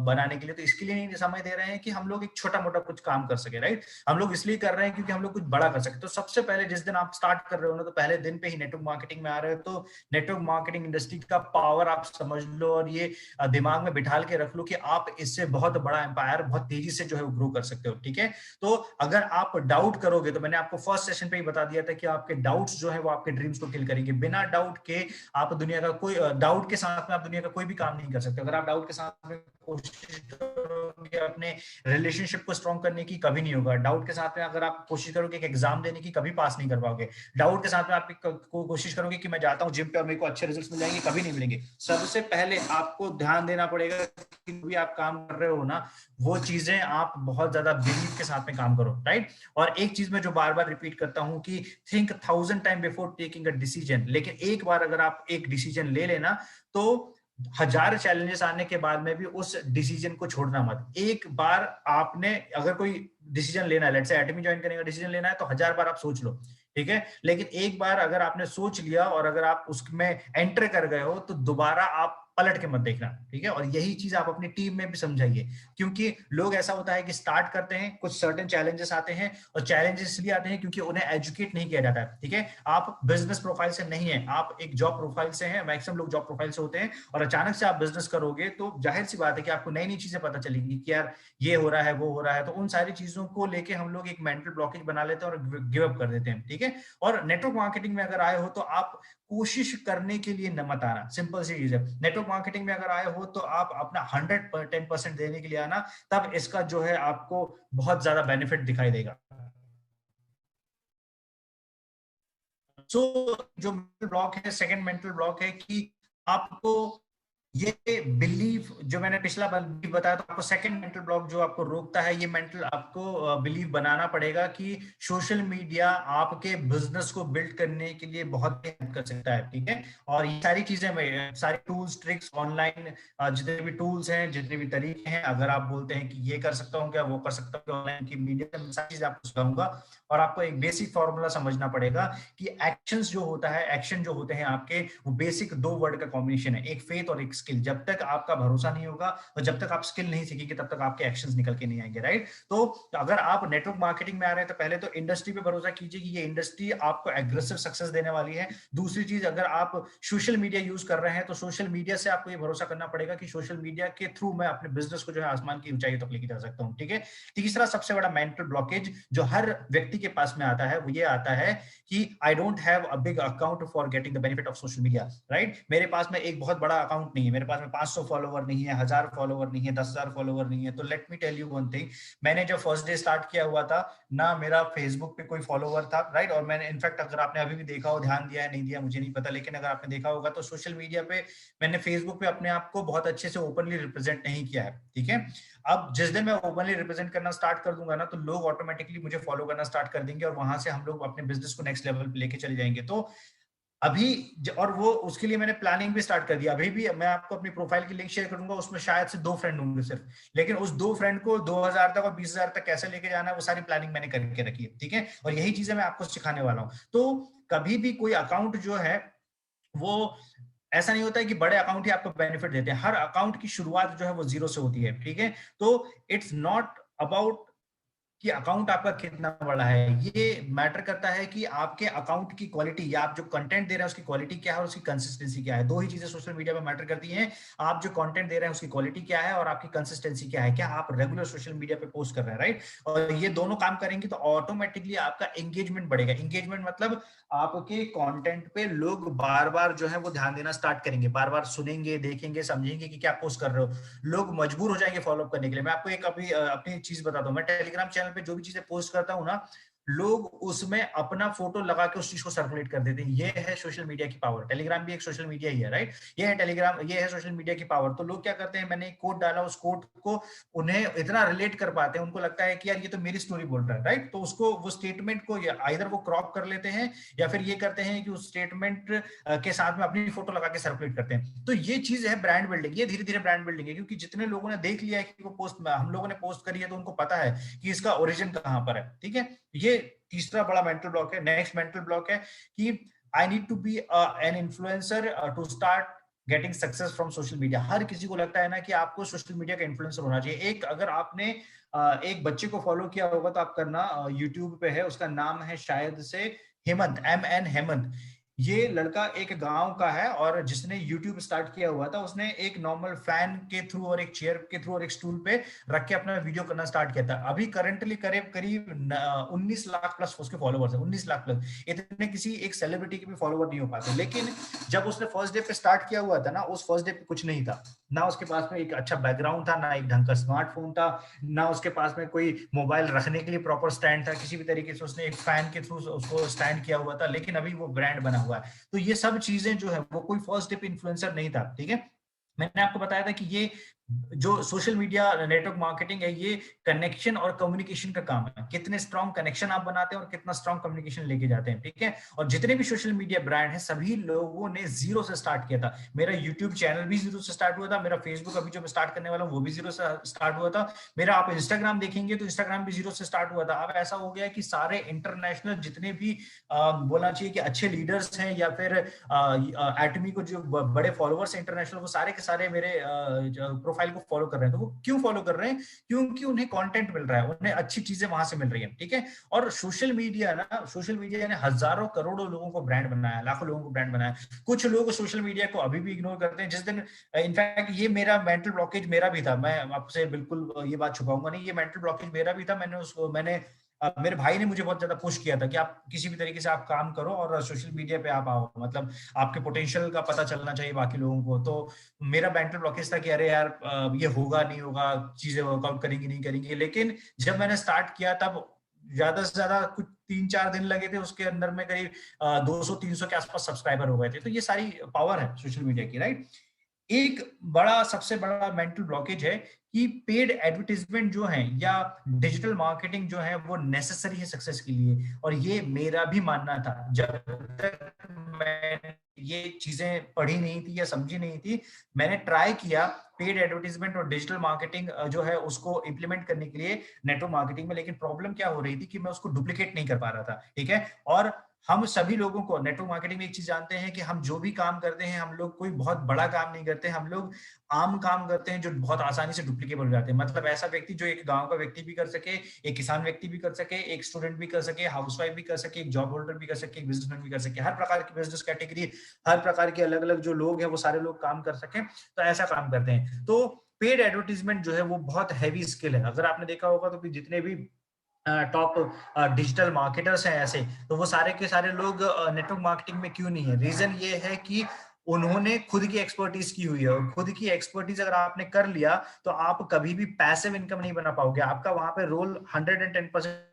बनाने के लिए। तो इसके लिए नहीं समय दे रहे हैं कि हम लोग एक छोटा मोटा कुछ काम कर सके, राइट। हम लोग इसलिए कर रहे हैं क्योंकि हम लोग कुछ बड़ा कर सके। तो सबसे पहले जिस दिन आप स्टार्ट कर रहे हो ना, तो पहले दिन पे ही नेटवर्क मार्केटिंग में आ रहे हो, तो नेटवर्क मार्केटिंग इंडस्ट्री का पावर आप समझ लो, और ये दिमाग में बिठा के रख लो कि आप इससे बहुत बड़ा एम्पायर बहुत तेजी तेजी से जो है ग्रो कर सकते हो। ठीक है, तो अगर आप डाउट करोगे, तो मैंने आपको फर्स्ट सेशन पे ही बता दिया था कि आपके डाउट्स जो है वो आपके ड्रीम्स को किल करेंगे। बिना डाउट के आप दुनिया का कोई, डाउट के साथ में आप दुनिया का कोई भी काम नहीं कर सकते। अगर आप डाउट के साथ में कोशिश करोगे अपने रिलेशनशिप को स्ट्रॉन्ग करने की, कभी नहीं होगा। डाउट के साथ में अगर आप कोशिश करोगे एक एग्जाम देने की, कभी पास नहीं कर पाओगे। डाउट के साथ में आप कोशिश करोगे कि मैं जाता हूं जिम पे और मेरे को अच्छे रिजल्ट्स मिल जाएंगे, कभी नहीं मिलेंगे। सबसे पहले आपको ध्यान देना पड़ेगा कि भी आप काम कर रहे हो ना, वो चीजें आप बहुत ज्यादा बिलीव के साथ में काम करो, राइट। और एक चीज मैं जो बार बार रिपीट करता हूं कि think 1000 time before taking a decision. लेकिन एक बार अगर आप एक डिसीजन ले लेना, तो 1000 चैलेंजेस आने के बाद में भी उस डिसीजन को छोड़ना मत। एक बार आपने अगर कोई डिसीजन लेना है, लेट्स से एटमी ज्वाइन करने का डिसीजन लेना है, तो 1000 बार आप सोच लो, ठीक है। लेकिन एक बार अगर आपने सोच लिया और अगर आप उसमें एंटर कर गए हो, तो दोबारा आप पलट के मत देखना, ठीक है। और यही चीज आप अपनी टीम में भी समझाइए, क्योंकि लोग ऐसा होता है कि स्टार्ट करते हैं, कुछ सर्टेन चैलेंजेस आते हैं, और चैलेंजेस इसलिए आते हैं क्योंकि उन्हें एजुकेट नहीं किया जाता है, ठीक है। आप बिजनेस प्रोफाइल से नहीं है, आप एक जॉब प्रोफाइल से हैं। मैक्सिमम लोग जॉब प्रोफाइल से होते हैं, और अचानक से आप बिजनेस करोगे तो जाहिर सी बात है कि आपको नई नई चीजें पता चलेगी कि यार ये हो रहा है, वो हो रहा है। तो उन सारी चीजों को लेके हम लोग एक मेंटल ब्लॉकेज बना लेते हैं और गिव अप कर देते हैं, ठीक है। और नेटवर्क मार्केटिंग में अगर आए हो तो आप कोशिश करने के लिए न मत आना, सिंपल सी चीज है। नेटवर्क मार्केटिंग में अगर आए हो तो आप अपना 110% देने के लिए आना, तब इसका जो है आपको बहुत ज्यादा बेनिफिट दिखाई देगा। जो मेंटल ब्लॉक है, सेकंड मेंटल ब्लॉक है कि आपको ये बिलीफ, जो मैंने पिछला बिलीफ बताया, तो आपको सेकंड मेंटल ब्लॉक जो आपको रोकता है, ये मेंटल आपको बिलीफ बनाना पड़ेगा कि सोशल मीडिया आपके बिजनेस को बिल्ड करने के लिए बहुत हेल्प कर सकता है, ठीक है। और ये सारी चीजें, सारी टूल्स, ट्रिक्स, ऑनलाइन जितने भी टूल्स हैं, जितने भी तरीके हैं, अगर आप बोलते हैं कि ये कर सकता हूँ क्या, वो कर सकता हूँ, ऑनलाइन की मीडिया में सारी चीजें आपको सिखाऊंगा। और आपको एक बेसिक फॉर्मूला समझना पड़ेगा कि एक्शंस जो होता है, एक्शन जो होते हैं आपके, वो बेसिक 2 वर्ड का कॉम्बिनेशन है, एक फेथ और एक स्किल। जब तक आपका भरोसा नहीं होगा और जब तक आप स्किल नहीं सीखेंगे, तब तक आपके एक्शंस निकल के नहीं आएंगे, राइट। तो अगर आप नेटवर्क मार्केटिंग में आ रहे हैं, तो पहले तो इंडस्ट्री पे भरोसा कीजिए कि ये इंडस्ट्री आपको एग्रेसिव सक्सेस देने वाली है। दूसरी चीज, अगर आप सोशल मीडिया यूज कर रहे हैं, तो सोशल मीडिया से आपको ये भरोसा करना पड़ेगा कि सोशल मीडिया के थ्रू मैं अपने बिजनेस को जो है आसमान की ऊंचाई तक लेके जा सकता हूं, ठीक है। तीसरा सबसे बड़ा मेंटल ब्लॉकेज जो हर व्यक्ति के पास में आता है, वो ये आता है कि I don't have a big account for getting the benefit of social media, right. मेरे पास में एक बहुत बड़ा अकाउंट नहीं है, मेरे पास में 500 फॉलोवर नहीं है, 1000 फॉलोवर नहीं है, 10,000 फॉलोवर नहीं है। तो let me tell you one thing, मैंने जब फर्स्ट डे स्टार्ट किया हुआ था ना, मेरा फेसबुक पे कोई फॉलोवर था, राइट। और मैंने इनफैक्ट, अगर आपने अभी भी देखा हो, ध्यान दिया है नहीं दिया मुझे नहीं पता, लेकिन अगर आपने देखा होगा तो सोशल मीडिया पे मैंने फेसबुक पे अपने आप को बहुत अच्छे से ओपनली रिप्रेजेंट नहीं किया है, ठीक है। अब जिस दिन मैं ओपनली रिप्रेजेंट करना स्टार्ट कर दूंगा ना, तो लोग ऑटोमेटिकली मुझे फॉलो करना स्टार्ट कर देंगे, और वहां से हम लोग अपने बिजनेस को नेक्स्ट लेवल पे लेके चले जाएंगे। तो अभी और वो उसके लिए मैंने प्लानिंग भी स्टार्ट कर दिया। अभी भी मैं आपको अपनी प्रोफाइल की लिंक शेयर करूंगा, उसमें शायद से 2 फ्रेंड होंगे सिर्फ, लेकिन उस 2 फ्रेंड को 2000 तक और 20,000 तक कैसे लेके जाना है, वो सारी प्लानिंग मैंने करके रखी है, ठीक है। और यही चीजें मैं आपको सिखाने वाला हूं। तो कभी भी कोई अकाउंट जो है, वो ऐसा नहीं होता है कि बड़े अकाउंट ही आपको बेनिफिट देते हैं। हर अकाउंट की शुरुआत जो है वो 0 से होती है, ठीक है। तो इट्स नॉट अबाउट कि अकाउंट आपका कितना बड़ा है, ये मैटर करता है कि आपके अकाउंट की क्वालिटी, या आप जो कंटेंट दे रहे हैं उसकी क्वालिटी क्या है और उसकी कंसिस्टेंसी क्या है। 2 ही चीजें सोशल मीडिया में मैटर करती हैं, आप जो कंटेंट दे रहे हैं उसकी क्वालिटी क्या है और आपकी कंसिस्टेंसी क्या है, क्या आप रेगुलर सोशल मीडिया पे पोस्ट कर रहे हैं, राइट। और ये दोनों काम करेंगे तो ऑटोमेटिकली आपका एंगेजमेंट बढ़ेगा। एंगेजमेंट मतलब आपके कंटेंट पे लोग बार बार जो है वो ध्यान देना स्टार्ट करेंगे, बार बार सुनेंगे, देखेंगे, समझेंगे कि क्या पोस्ट कर रहे हो। लोग मजबूर हो जाएंगे फॉलो करने के लिए। मैं आपको एक अभी अपनी चीज बताता हूँ, मैं टेलीग्राम चैनल पे जो भी चीजें पोस्ट करता हूँ ना, लोग उसमें अपना फोटो लगा के उस चीज को सर्कुलेट कर देते हैं। ये है सोशल मीडिया की पावर। टेलीग्राम भी एक सोशल मीडिया ही है, राइट। ये है टेलीग्राम, ये है सोशल मीडिया की पावर। तो लोग क्या करते हैं, मैंने एक कोट डाला, उस कोट को उन्हें इतना रिलेट कर पाते हैं, उनको लगता है कि यार ये तो मेरी स्टोरी बोल रहा है, राइट। तो उसको, वो स्टेटमेंट को आइदर वो क्रॉप कर लेते हैं, या फिर ये करते हैं कि उस स्टेटमेंट के साथ में अपनी फोटो लगा के सर्कुलेट करते हैं। तो ये चीज है ब्रांड बिल्डिंग, ये धीरे धीरे ब्रांड बिल्डिंग है, क्योंकि जितने लोगों ने देख लिया है कि वो पोस्ट हम लोगों ने पोस्ट करी है, तो उनको पता है कि इसका ओरिजिन कहां पर है, ठीक है। ये तीसरा बड़ा मेंटल ब्लॉक है। नेक्स्ट मेंटल ब्लॉक है कि I need to be an influencer to start getting success from social media. हर किसी को लगता है ना कि आपको सोशल मीडिया का इन्फ्लुएंसर होना चाहिए। एक, अगर आपने एक बच्चे को फॉलो किया होगा तो आप करना, यूट्यूब पे है, उसका नाम है शायद से हेमंत, MN हेमंत। ये लड़का एक गांव का है और जिसने YouTube स्टार्ट किया हुआ था, उसने एक नॉर्मल फैन के थ्रू और एक चेयर के थ्रू और एक स्टूल पे रख के अपना वीडियो करना स्टार्ट किया था। अभी करंटली करीब करीब 19 लाख प्लस उसके फॉलोवर्स है, 19 लाख प्लस। इतने किसी एक सेलिब्रिटी के भी फॉलोवर नहीं हो पाते। लेकिन जब उसने फर्स्ट डे पे स्टार्ट किया हुआ था ना, उस फर्स्ट डे पे कुछ नहीं था, ना उसके पास में एक अच्छा बैकग्राउंड था, ना एक ढंग का स्मार्टफोन था, ना उसके पास में कोई मोबाइल रखने के लिए प्रॉपर स्टैंड था। किसी भी तरीके से उसने एक फैन के थ्रू उसको स्टैंड किया हुआ था, लेकिन अभी वो ब्रांड बना हुआ है। तो ये सब चीजें जो है, वो कोई फर्स्ट डे पे इन्फ्लुएंसर नहीं था, ठीक है। मैंने आपको बताया था कि ये जो सोशल मीडिया नेटवर्क मार्केटिंग है, ये कनेक्शन और कम्युनिकेशन का काम है। कितने स्ट्रॉन्ग कनेक्शन आप बनाते हैं और कितना स्ट्रॉन्ग कम्युनिकेशन लेके जाते हैं, ठीक है। और जितने भी सोशल मीडिया ब्रांड हैं, सभी लोगों ने जीरो से स्टार्ट किया था। मेरा यूट्यूब चैनल भी जीरो से स्टार्ट हुआ था, मेरा फेसबुक अभी जो मैं स्टार्ट करने वाला हूँ वो भी जीरो से स्टार्ट हुआ था, मेरा आप इंस्टाग्राम देखेंगे तो इंस्टाग्राम भी जीरो से स्टार्ट हुआ था। अब ऐसा हो गया कि सारे इंटरनेशनल जितने भी बोलना चाहिए कि अच्छे लीडर्स हैं या फिर एटमी को जो बड़े फॉलोअर्स हैं इंटरनेशनल, वो सारे के सारे मेरे प्रोफाइल को फॉलो कर रहे हैं। तो वो क्यों फॉलो कर रहे हैं? क्योंकि उन्हें कंटेंट मिल रहा है, उन्हें अच्छी चीजें वहां से मिल रही हैं, ठीक है। और सोशल मीडिया ने हजारों करोड़ों लोगों को ब्रांड बनाया, लाखों लोगों को ब्रांड बनाया। कुछ लोग सोशल मीडिया को अभी भी इग्नोर करते हैं। जिस दिन इनफैक्ट ये मेरा मेंटल ब्लॉकेज मेरा भी था, मैं आपसे बिल्कुल ये बात छुपाऊंगा नहीं, ये मेंटल ब्लॉकेज मेरा भी था। मैंने मेरे भाई ने मुझे बहुत ज्यादा पुश किया था कि आप किसी भी तरीके से आप काम करो और सोशल मीडिया पे आप आओ, मतलब आपके पोटेंशियल का पता चलना चाहिए बाकी लोगों को। तो मेरा मेंटल ब्लॉकेज था कि अरे यार ये होगा नहीं होगा, चीजें वर्कआउट करेंगी नहीं करेंगी। लेकिन जब मैंने स्टार्ट किया तब ज्यादा से ज्यादा कुछ 3-4 दिन लगे थे, उसके अंदर में करीब 200-300 के आसपास सब्सक्राइबर हो गए थे। तो ये सारी पावर है सोशल मीडिया की, राइट। एक सबसे बड़ा मेंटल ब्लॉकेज है कि पेड एडवर्टाइजमेंट जो है या डिजिटल मार्केटिंग जो है वो नेसेसरी है सक्सेस के लिए। और ये मेरा भी मानना था, जब तक मैं ये चीजें पढ़ी नहीं थी या समझी नहीं थी। मैंने ट्राई किया पेड एडवर्टाइजमेंट और डिजिटल मार्केटिंग जो है उसको इंप्लीमेंट करने के लिए नेटवर्क मार्केटिंग में, लेकिन प्रॉब्लम क्या हो रही थी कि मैं उसको डुप्लीकेट नहीं कर पा रहा था, ठीक है। और हम सभी लोगों को नेटवर्क मार्केटिंग में एक चीज जानते हैं कि हम जो भी काम करते हैं, हम लोग कोई बहुत बड़ा काम नहीं करते, हम लोग आम काम करते हैं जो बहुत आसानी से डुप्लीकेबल हो जाते हैं। मतलब ऐसा व्यक्ति जो एक गांव का व्यक्ति भी कर सके, एक किसान व्यक्ति भी कर सके, एक स्टूडेंट भी कर सके, हाउसवाइफ भी कर सके, एक जॉब होल्डर भी कर सके, एक बिजनेसमैन भी कर सके, हर प्रकार की बिजनेस कैटेगरी, हर प्रकार के अलग अलग जो लोग हैं वो सारे लोग काम कर सके, तो ऐसा काम करते हैं। तो पेड एडवर्टीजमेंट जो है वो बहुत हैवी स्किल है। अगर आपने देखा होगा तो जितने भी टॉप डिजिटल मार्केटर्स हैं ऐसे, तो वो सारे के सारे लोग नेटवर्क मार्केटिंग में क्यों नहीं है? रीजन ये है कि उन्होंने खुद की एक्सपर्टीज की हुई है। और खुद की एक्सपर्टीज अगर आपने कर लिया तो आप कभी भी पैसिव इनकम नहीं बना पाओगे। आपका वहां पे रोल 110%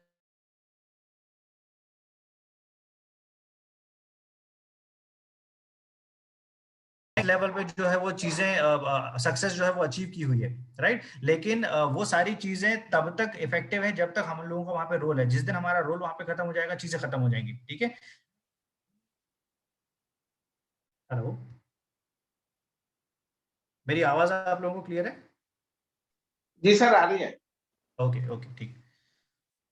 लेवल पे जो है वो चीजें सक्सेस जो है वो अचीव की हुई है, राइट। लेकिन वो सारी चीजें तब तक इफेक्टिव है जब तक हम लोगों का वहां पे रोल है। जिस दिन हमारा रोल वहां पे खत्म हो जाएगा, चीजें खत्म हो जाएंगी, ठीक है। हेलो, मेरी आवाज आप लोगों को क्लियर है? जी सर, आ रही है। ओके ओके, ठीक।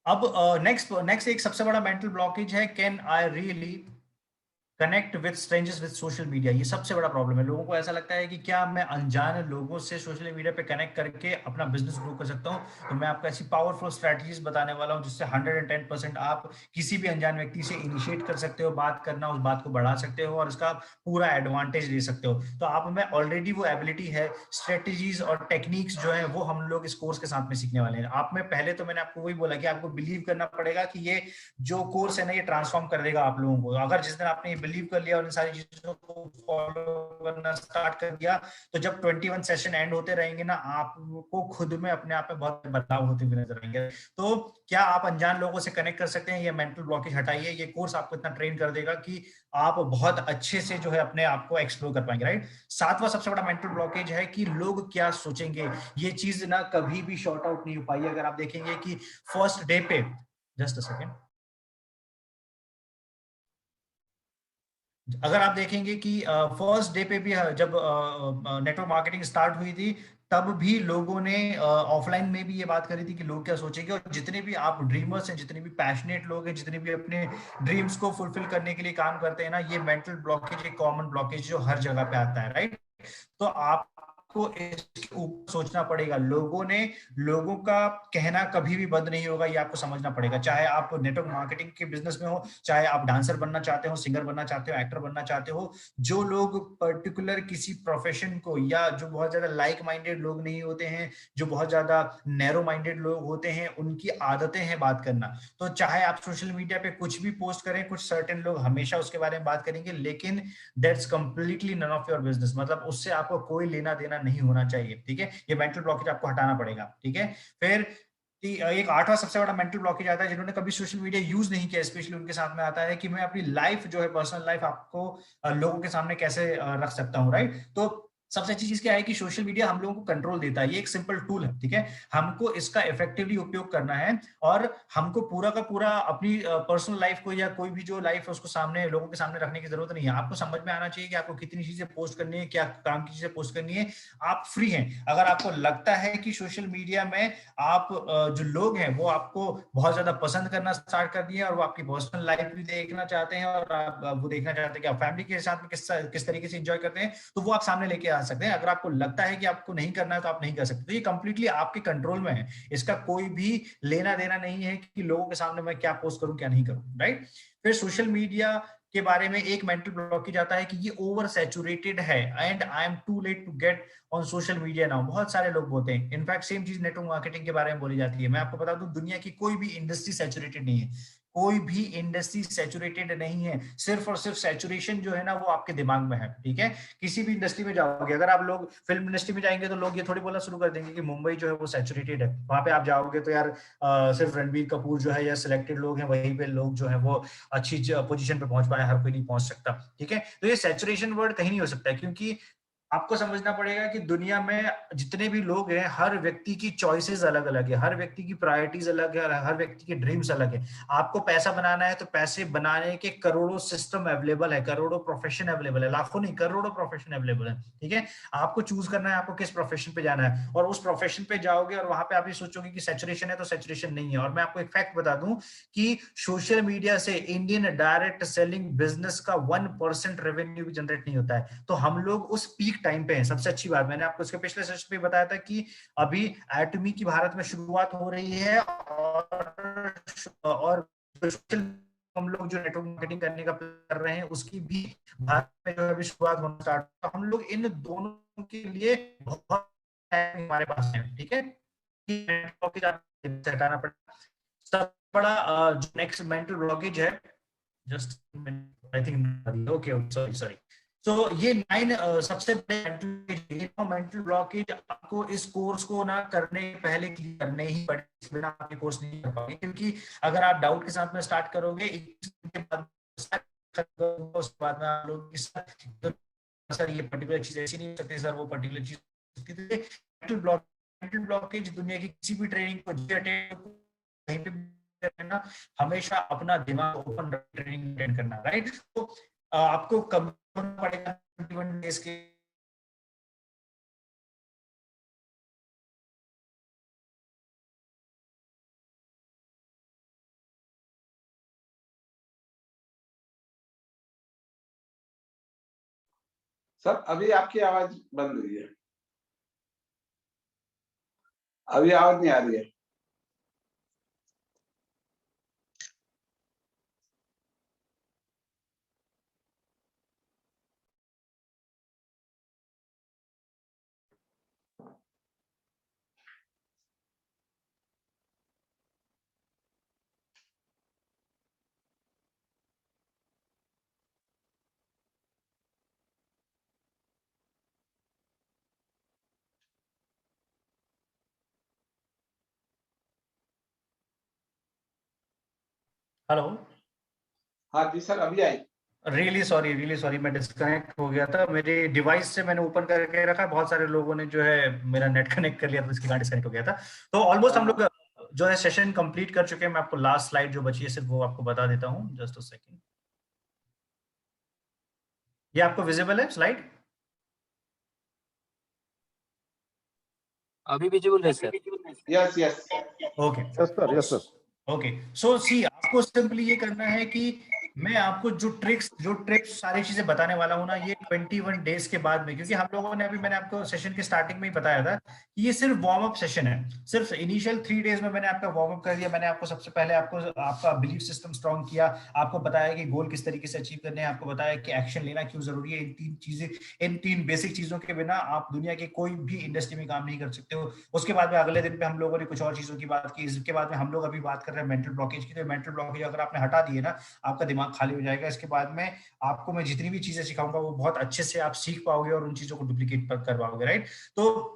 अब नेक्स्ट एक सबसे बड़ा मेंटल ब्लॉकेज है, can I really connect with strangers with social media. ये सबसे बड़ा प्रॉब्लम है। लोगों को ऐसा लगता है कि क्या मैं अनजान लोगों से सोशल मीडिया पे कनेक्ट करके अपना बिजनेस ग्रो कर सकता हूँ? तो मैं आपको ऐसी पावरफुल स्ट्रेटजीज बताने वाला हूँ जिससे 110% आप किसी भी अनजान व्यक्ति से इनिशिएट कर सकते हो, बात करना, उस बात को बढ़ा सकते हो और इसका पूरा एडवांटेज ले सकते हो। तो आप में ऑलरेडी वो एबिलिटी है। स्ट्रेटेजीज और टेक्निक्स जो है वो हम लोग इस कोर्स के साथ में सीखने वाले हैं। आप में पहले तो मैंने आपको वही बोला कि आपको बिलीव करना पड़ेगा कि ये जो कोर्स है ना, ये ट्रांसफॉर्म कर देगा आप लोगों को। अगर जिस दिन आपने बिलीव कर लिया और इन सारी चीजों को फॉलो करना स्टार्ट कर दिया, तो जब 21 सेशन एंड होते रहेंगे ना, आपको खुद में अपने आप में बहुत बदलाव होते हुए नजर आएंगे। तो क्या आप अनजान लोगों से कनेक्ट कर सकते हैं? ये मेंटल ब्लॉकेज हटाइए। ये कोर्स आपको इतना ट्रेन कर देगा कि आप बहुत अच्छे से जो है अपने आप को एक्सप्लोर कर पाएंगे, राइट। सातवां सबसे बड़ा मेंटल ब्लॉकेज है कि लोग क्या सोचेंगे। ये चीज ना कभी भी शॉर्ट आउट नहीं हो पाई। अगर आप देखेंगे कि फर्स्ट डे पे, जस्ट अ सेकेंड, अगर आप देखेंगे कि फर्स्ट डे पे भी जब नेटवर्क मार्केटिंग स्टार्ट हुई थी, तब भी लोगों ने ऑफलाइन में भी ये बात करी थी कि लोग क्या सोचेंगे। और जितने भी आप ड्रीमर्स हैं, जितने भी पैशनेट लोग हैं, जितने भी अपने ड्रीम्स को फुलफिल करने के लिए काम करते हैं ना, ये मेंटल ब्लॉकेज एक कॉमन ब्लॉकेज जो हर जगह पे आता है, राइट। तो आप आपको इसके ऊपर सोचना पड़ेगा। लोगों का कहना कभी भी बंद नहीं होगा, ये आपको समझना पड़ेगा। चाहे आप नेटवर्क मार्केटिंग के बिजनेस में हो, चाहे आप डांसर बनना चाहते हो, सिंगर बनना चाहते हो, एक्टर बनना चाहते हो, जो लोग पर्टिकुलर किसी प्रोफेशन को, या जो बहुत ज्यादा लाइक माइंडेड लोग नहीं होते हैं, जो बहुत ज्यादा नैरो माइंडेड लोग होते हैं, उनकी आदतें हैं बात करना। तो चाहे आप सोशल मीडिया पे कुछ भी पोस्ट करें, कुछ सर्टेन लोग हमेशा उसके बारे में बात करेंगे, लेकिन that's completely none of your business. मतलब उससे आपको कोई लेना देना नहीं होना चाहिए, ठीक है। ये मेंटल ब्लॉकेज आपको हटाना पड़ेगा, ठीक है। फिर एक 8वां सबसे बड़ा मेंटल ब्लॉकेज आता है, जिन्होंने कभी सोशल मीडिया यूज नहीं किया, स्पेशली उनके साथ में आता है कि मैं अपनी लाइफ जो है, पर्सनल लाइफ आपको लोगों के सामने कैसे रख सकता हूँ, राइट। तो सबसे अच्छी चीज क्या है कि सोशल मीडिया हम लोगों को कंट्रोल देता है। ये एक सिंपल टूल है, ठीक है। हमको इसका इफेक्टिवली उपयोग करना है, और हमको पूरा का पूरा अपनी पर्सनल लाइफ को, या कोई भी जो लाइफ है उसको सामने, लोगों के सामने रखने की जरूरत नहीं है। आपको समझ में आना चाहिए कि आपको कितनी चीजें पोस्ट करनी है, क्या काम की चीजें पोस्ट करनी है। आप फ्री हैं। अगर आपको लगता है कि सोशल मीडिया में आप जो लोग हैं वो आपको बहुत ज्यादा पसंद करना स्टार्ट कर दिए, और वो आपकी पर्सनल लाइफ भी देखना चाहते हैं, और आप वो देखना चाहते हैं कि आप फैमिली के साथ में किस तरीके से एंजॉय करते हैं, तो वो आप सामने लेके आ सकते हैं। अगर आपको लगता है कि आपको नहीं करना है तो आप नहीं कर सकते। तो ये कंप्लीटली आपके कंट्रोल में है। इसका कोई भी लेना देना नहीं है कि लोगों के सामने मैं क्या पोस्ट करूं, क्या नहीं करूं, राइट। फिर सोशल मीडिया के बारे में एक मेंटल ब्लॉक की जाता है कि ये ओवर सैचुरेटेड है, and I am too late to get on social media now. बहुत सारे लोग बोलते हैं। इनफैक्ट सेम चीज नेटवर्क मार्केटिंग के बारे में बोली जाती है। मैं आपको बता दूं, दुनिया की कोई भी इंडस्ट्री सैचुरेटेड नहीं है। कोई भी इंडस्ट्री सैचुरेटेड नहीं है। सिर्फ और सिर्फ सैचुरेशन जो है ना, वो आपके दिमाग में है, ठीक है। किसी भी इंडस्ट्री में जाओगे, अगर आप लोग फिल्म इंडस्ट्री में जाएंगे तो लोग ये थोड़ी बोलना शुरू कर देंगे कि मुंबई जो है वो सैचुरेटेड है। वहां पे आप जाओगे तो यार सिर्फ रणबीर कपूर जो है या सिलेक्टेड लोग हैं, वहीं पे लोग जो है वो अच्छी पोजीशन पे पहुंच पाए, हर कोई नहीं पहुंच सकता, ठीक है। तो ये सैचुरेशन वर्ड कहीं नहीं हो सकता है, क्योंकि आपको समझना पड़ेगा कि दुनिया में जितने भी लोग हैं, हर व्यक्ति की चॉइसेस अलग अलग है, हर व्यक्ति की प्रायोरिटीज अलग है, हर व्यक्ति के ड्रीम्स अलग है। आपको पैसा बनाना है तो पैसे बनाने के करोड़ों सिस्टम अवेलेबल है, करोड़ों प्रोफेशन अवेलेबल है, लाखों नहीं करोड़ों प्रोफेशन अवेलेबल है, ठीक है। आपको चूज करना है आपको किस प्रोफेशन पे जाना है, और उस प्रोफेशन पे जाओगे और वहां पे आप ये सोचोगे कि सैचुरेशन है, तो सैचुरेशन नहीं है। और मैं आपको एक फैक्ट बता दूं कि सोशल मीडिया से इंडियन डायरेक्ट सेलिंग बिजनेस का 1% रेवेन्यू भी जनरेट नहीं होता है। तो हम लोग उस पीक टाइम पे हैं। सबसे अच्छी बात, मैंने आपको इसके पिछले सेशन पे बताया था कि अभी एटमी की भारत में शुरुआत हो रही है, और हम लोग जो नेटवर्क मार्केटिंग करने का प्लान कर रहे हैं उसकी भी भारत में जो है अभी शुरुआत होना स्टार्ट। तो हम लोग इन दोनों के लिए बहुत टाइम हमारे पास है, ठीक है। हटाना पड़ेगा। सब बड़ा जो नेक्स्ट मेंटल ब्लॉकेज है, just I think okay sorry sorry. तो ये 9 सबसे बड़े मेंटल ब्लॉकेज आपको इस कोर्स को ना करने पहले क्लियर करने ही पड़े, इस बिना आप ये कोर्स नहीं कर पाओगे। क्योंकि अगर आप डाउट के साथ में स्टार्ट करोगे, के बाद उसके बाद में आप लोग सर ये पर्टिकुलर चीज ऐसी नहीं हो सकती, सर वो पर्टिकुलर चीज। मेंटल ब्लॉकेज दुनिया की किसी भी ट्रेनिंग को कहीं पे ना, हमेशा अपना दिमाग ओपन ट्रेनिंग अटेंड करना, राइट। तो आपको कम पड़ेगा 21 डेज के। सर अभी आपकी आवाज बंद हुई है, अभी आवाज नहीं आ रही है। हेलो। हाँ जी सर, अभी आई। रियली सॉरी मैं डिस्कनेक्ट हो गया था। मेरे डिवाइस से मैंने ओपन करके रखा, बहुत सारे लोगों ने जो है मेरा नेट कनेक्ट कर लिया, तो इसके कारण डिस्कनेक्ट हो गया था। तो ऑलमोस्ट हम लोग जो है सेशन कंप्लीट कर चुके हैं। मैं आपको लास्ट स्लाइड जो बची है सिर्फ वो आपको बता देता हूँ, जस्ट अ सेकंड। ये आपको विजिबल है स्लाइड? अभी विजिबल है sir. Yes yes okay yes sir, yes sir. Okay. So see आपको सिंपली ये करना है कि मैं आपको जो ट्रिक्स सारी चीजें बताने वाला हूँ ना, ये 21 डेज के बाद में, क्योंकि हम लोगों ने अभी, मैंने आपको सेशन के स्टार्टिंग में ही बताया था कि ये सिर्फ वार्म अप सेशन है। सिर्फ इनिशियल 3 डेज में मैंने आपका वार्म अप कर दिया। मैंने आपको सबसे पहले आपको आपका बिलीफ सिस्टम स्ट्रॉन्ग किया, आपको बताया कि गोल किस तरीके से अचीव करने हैं, आपको बताया कि एक्शन लेना क्यों जरूरी है। इन तीन बेसिक चीजों के बिना आप दुनिया के कोई भी इंडस्ट्री में काम नहीं कर सकते हो। उसके बाद में अगले दिन पे हम लोगों ने कुछ और चीजों की बात की। इसके बाद में हम लोग अभी बात कर रहे हैं मेंटल ब्लॉकेज की। तो मेंटल ब्लॉकेज अगर आपने हटा दिए ना, आपका दिमाग खाली हो जाएगा। इसके बाद में आपको मैं जितनी भी चीजें सिखाऊंगा वो बहुत अच्छे से आप सीख पाओगे और उन चीजों को डुप्लीकेट कर पाओगे, राइट। तो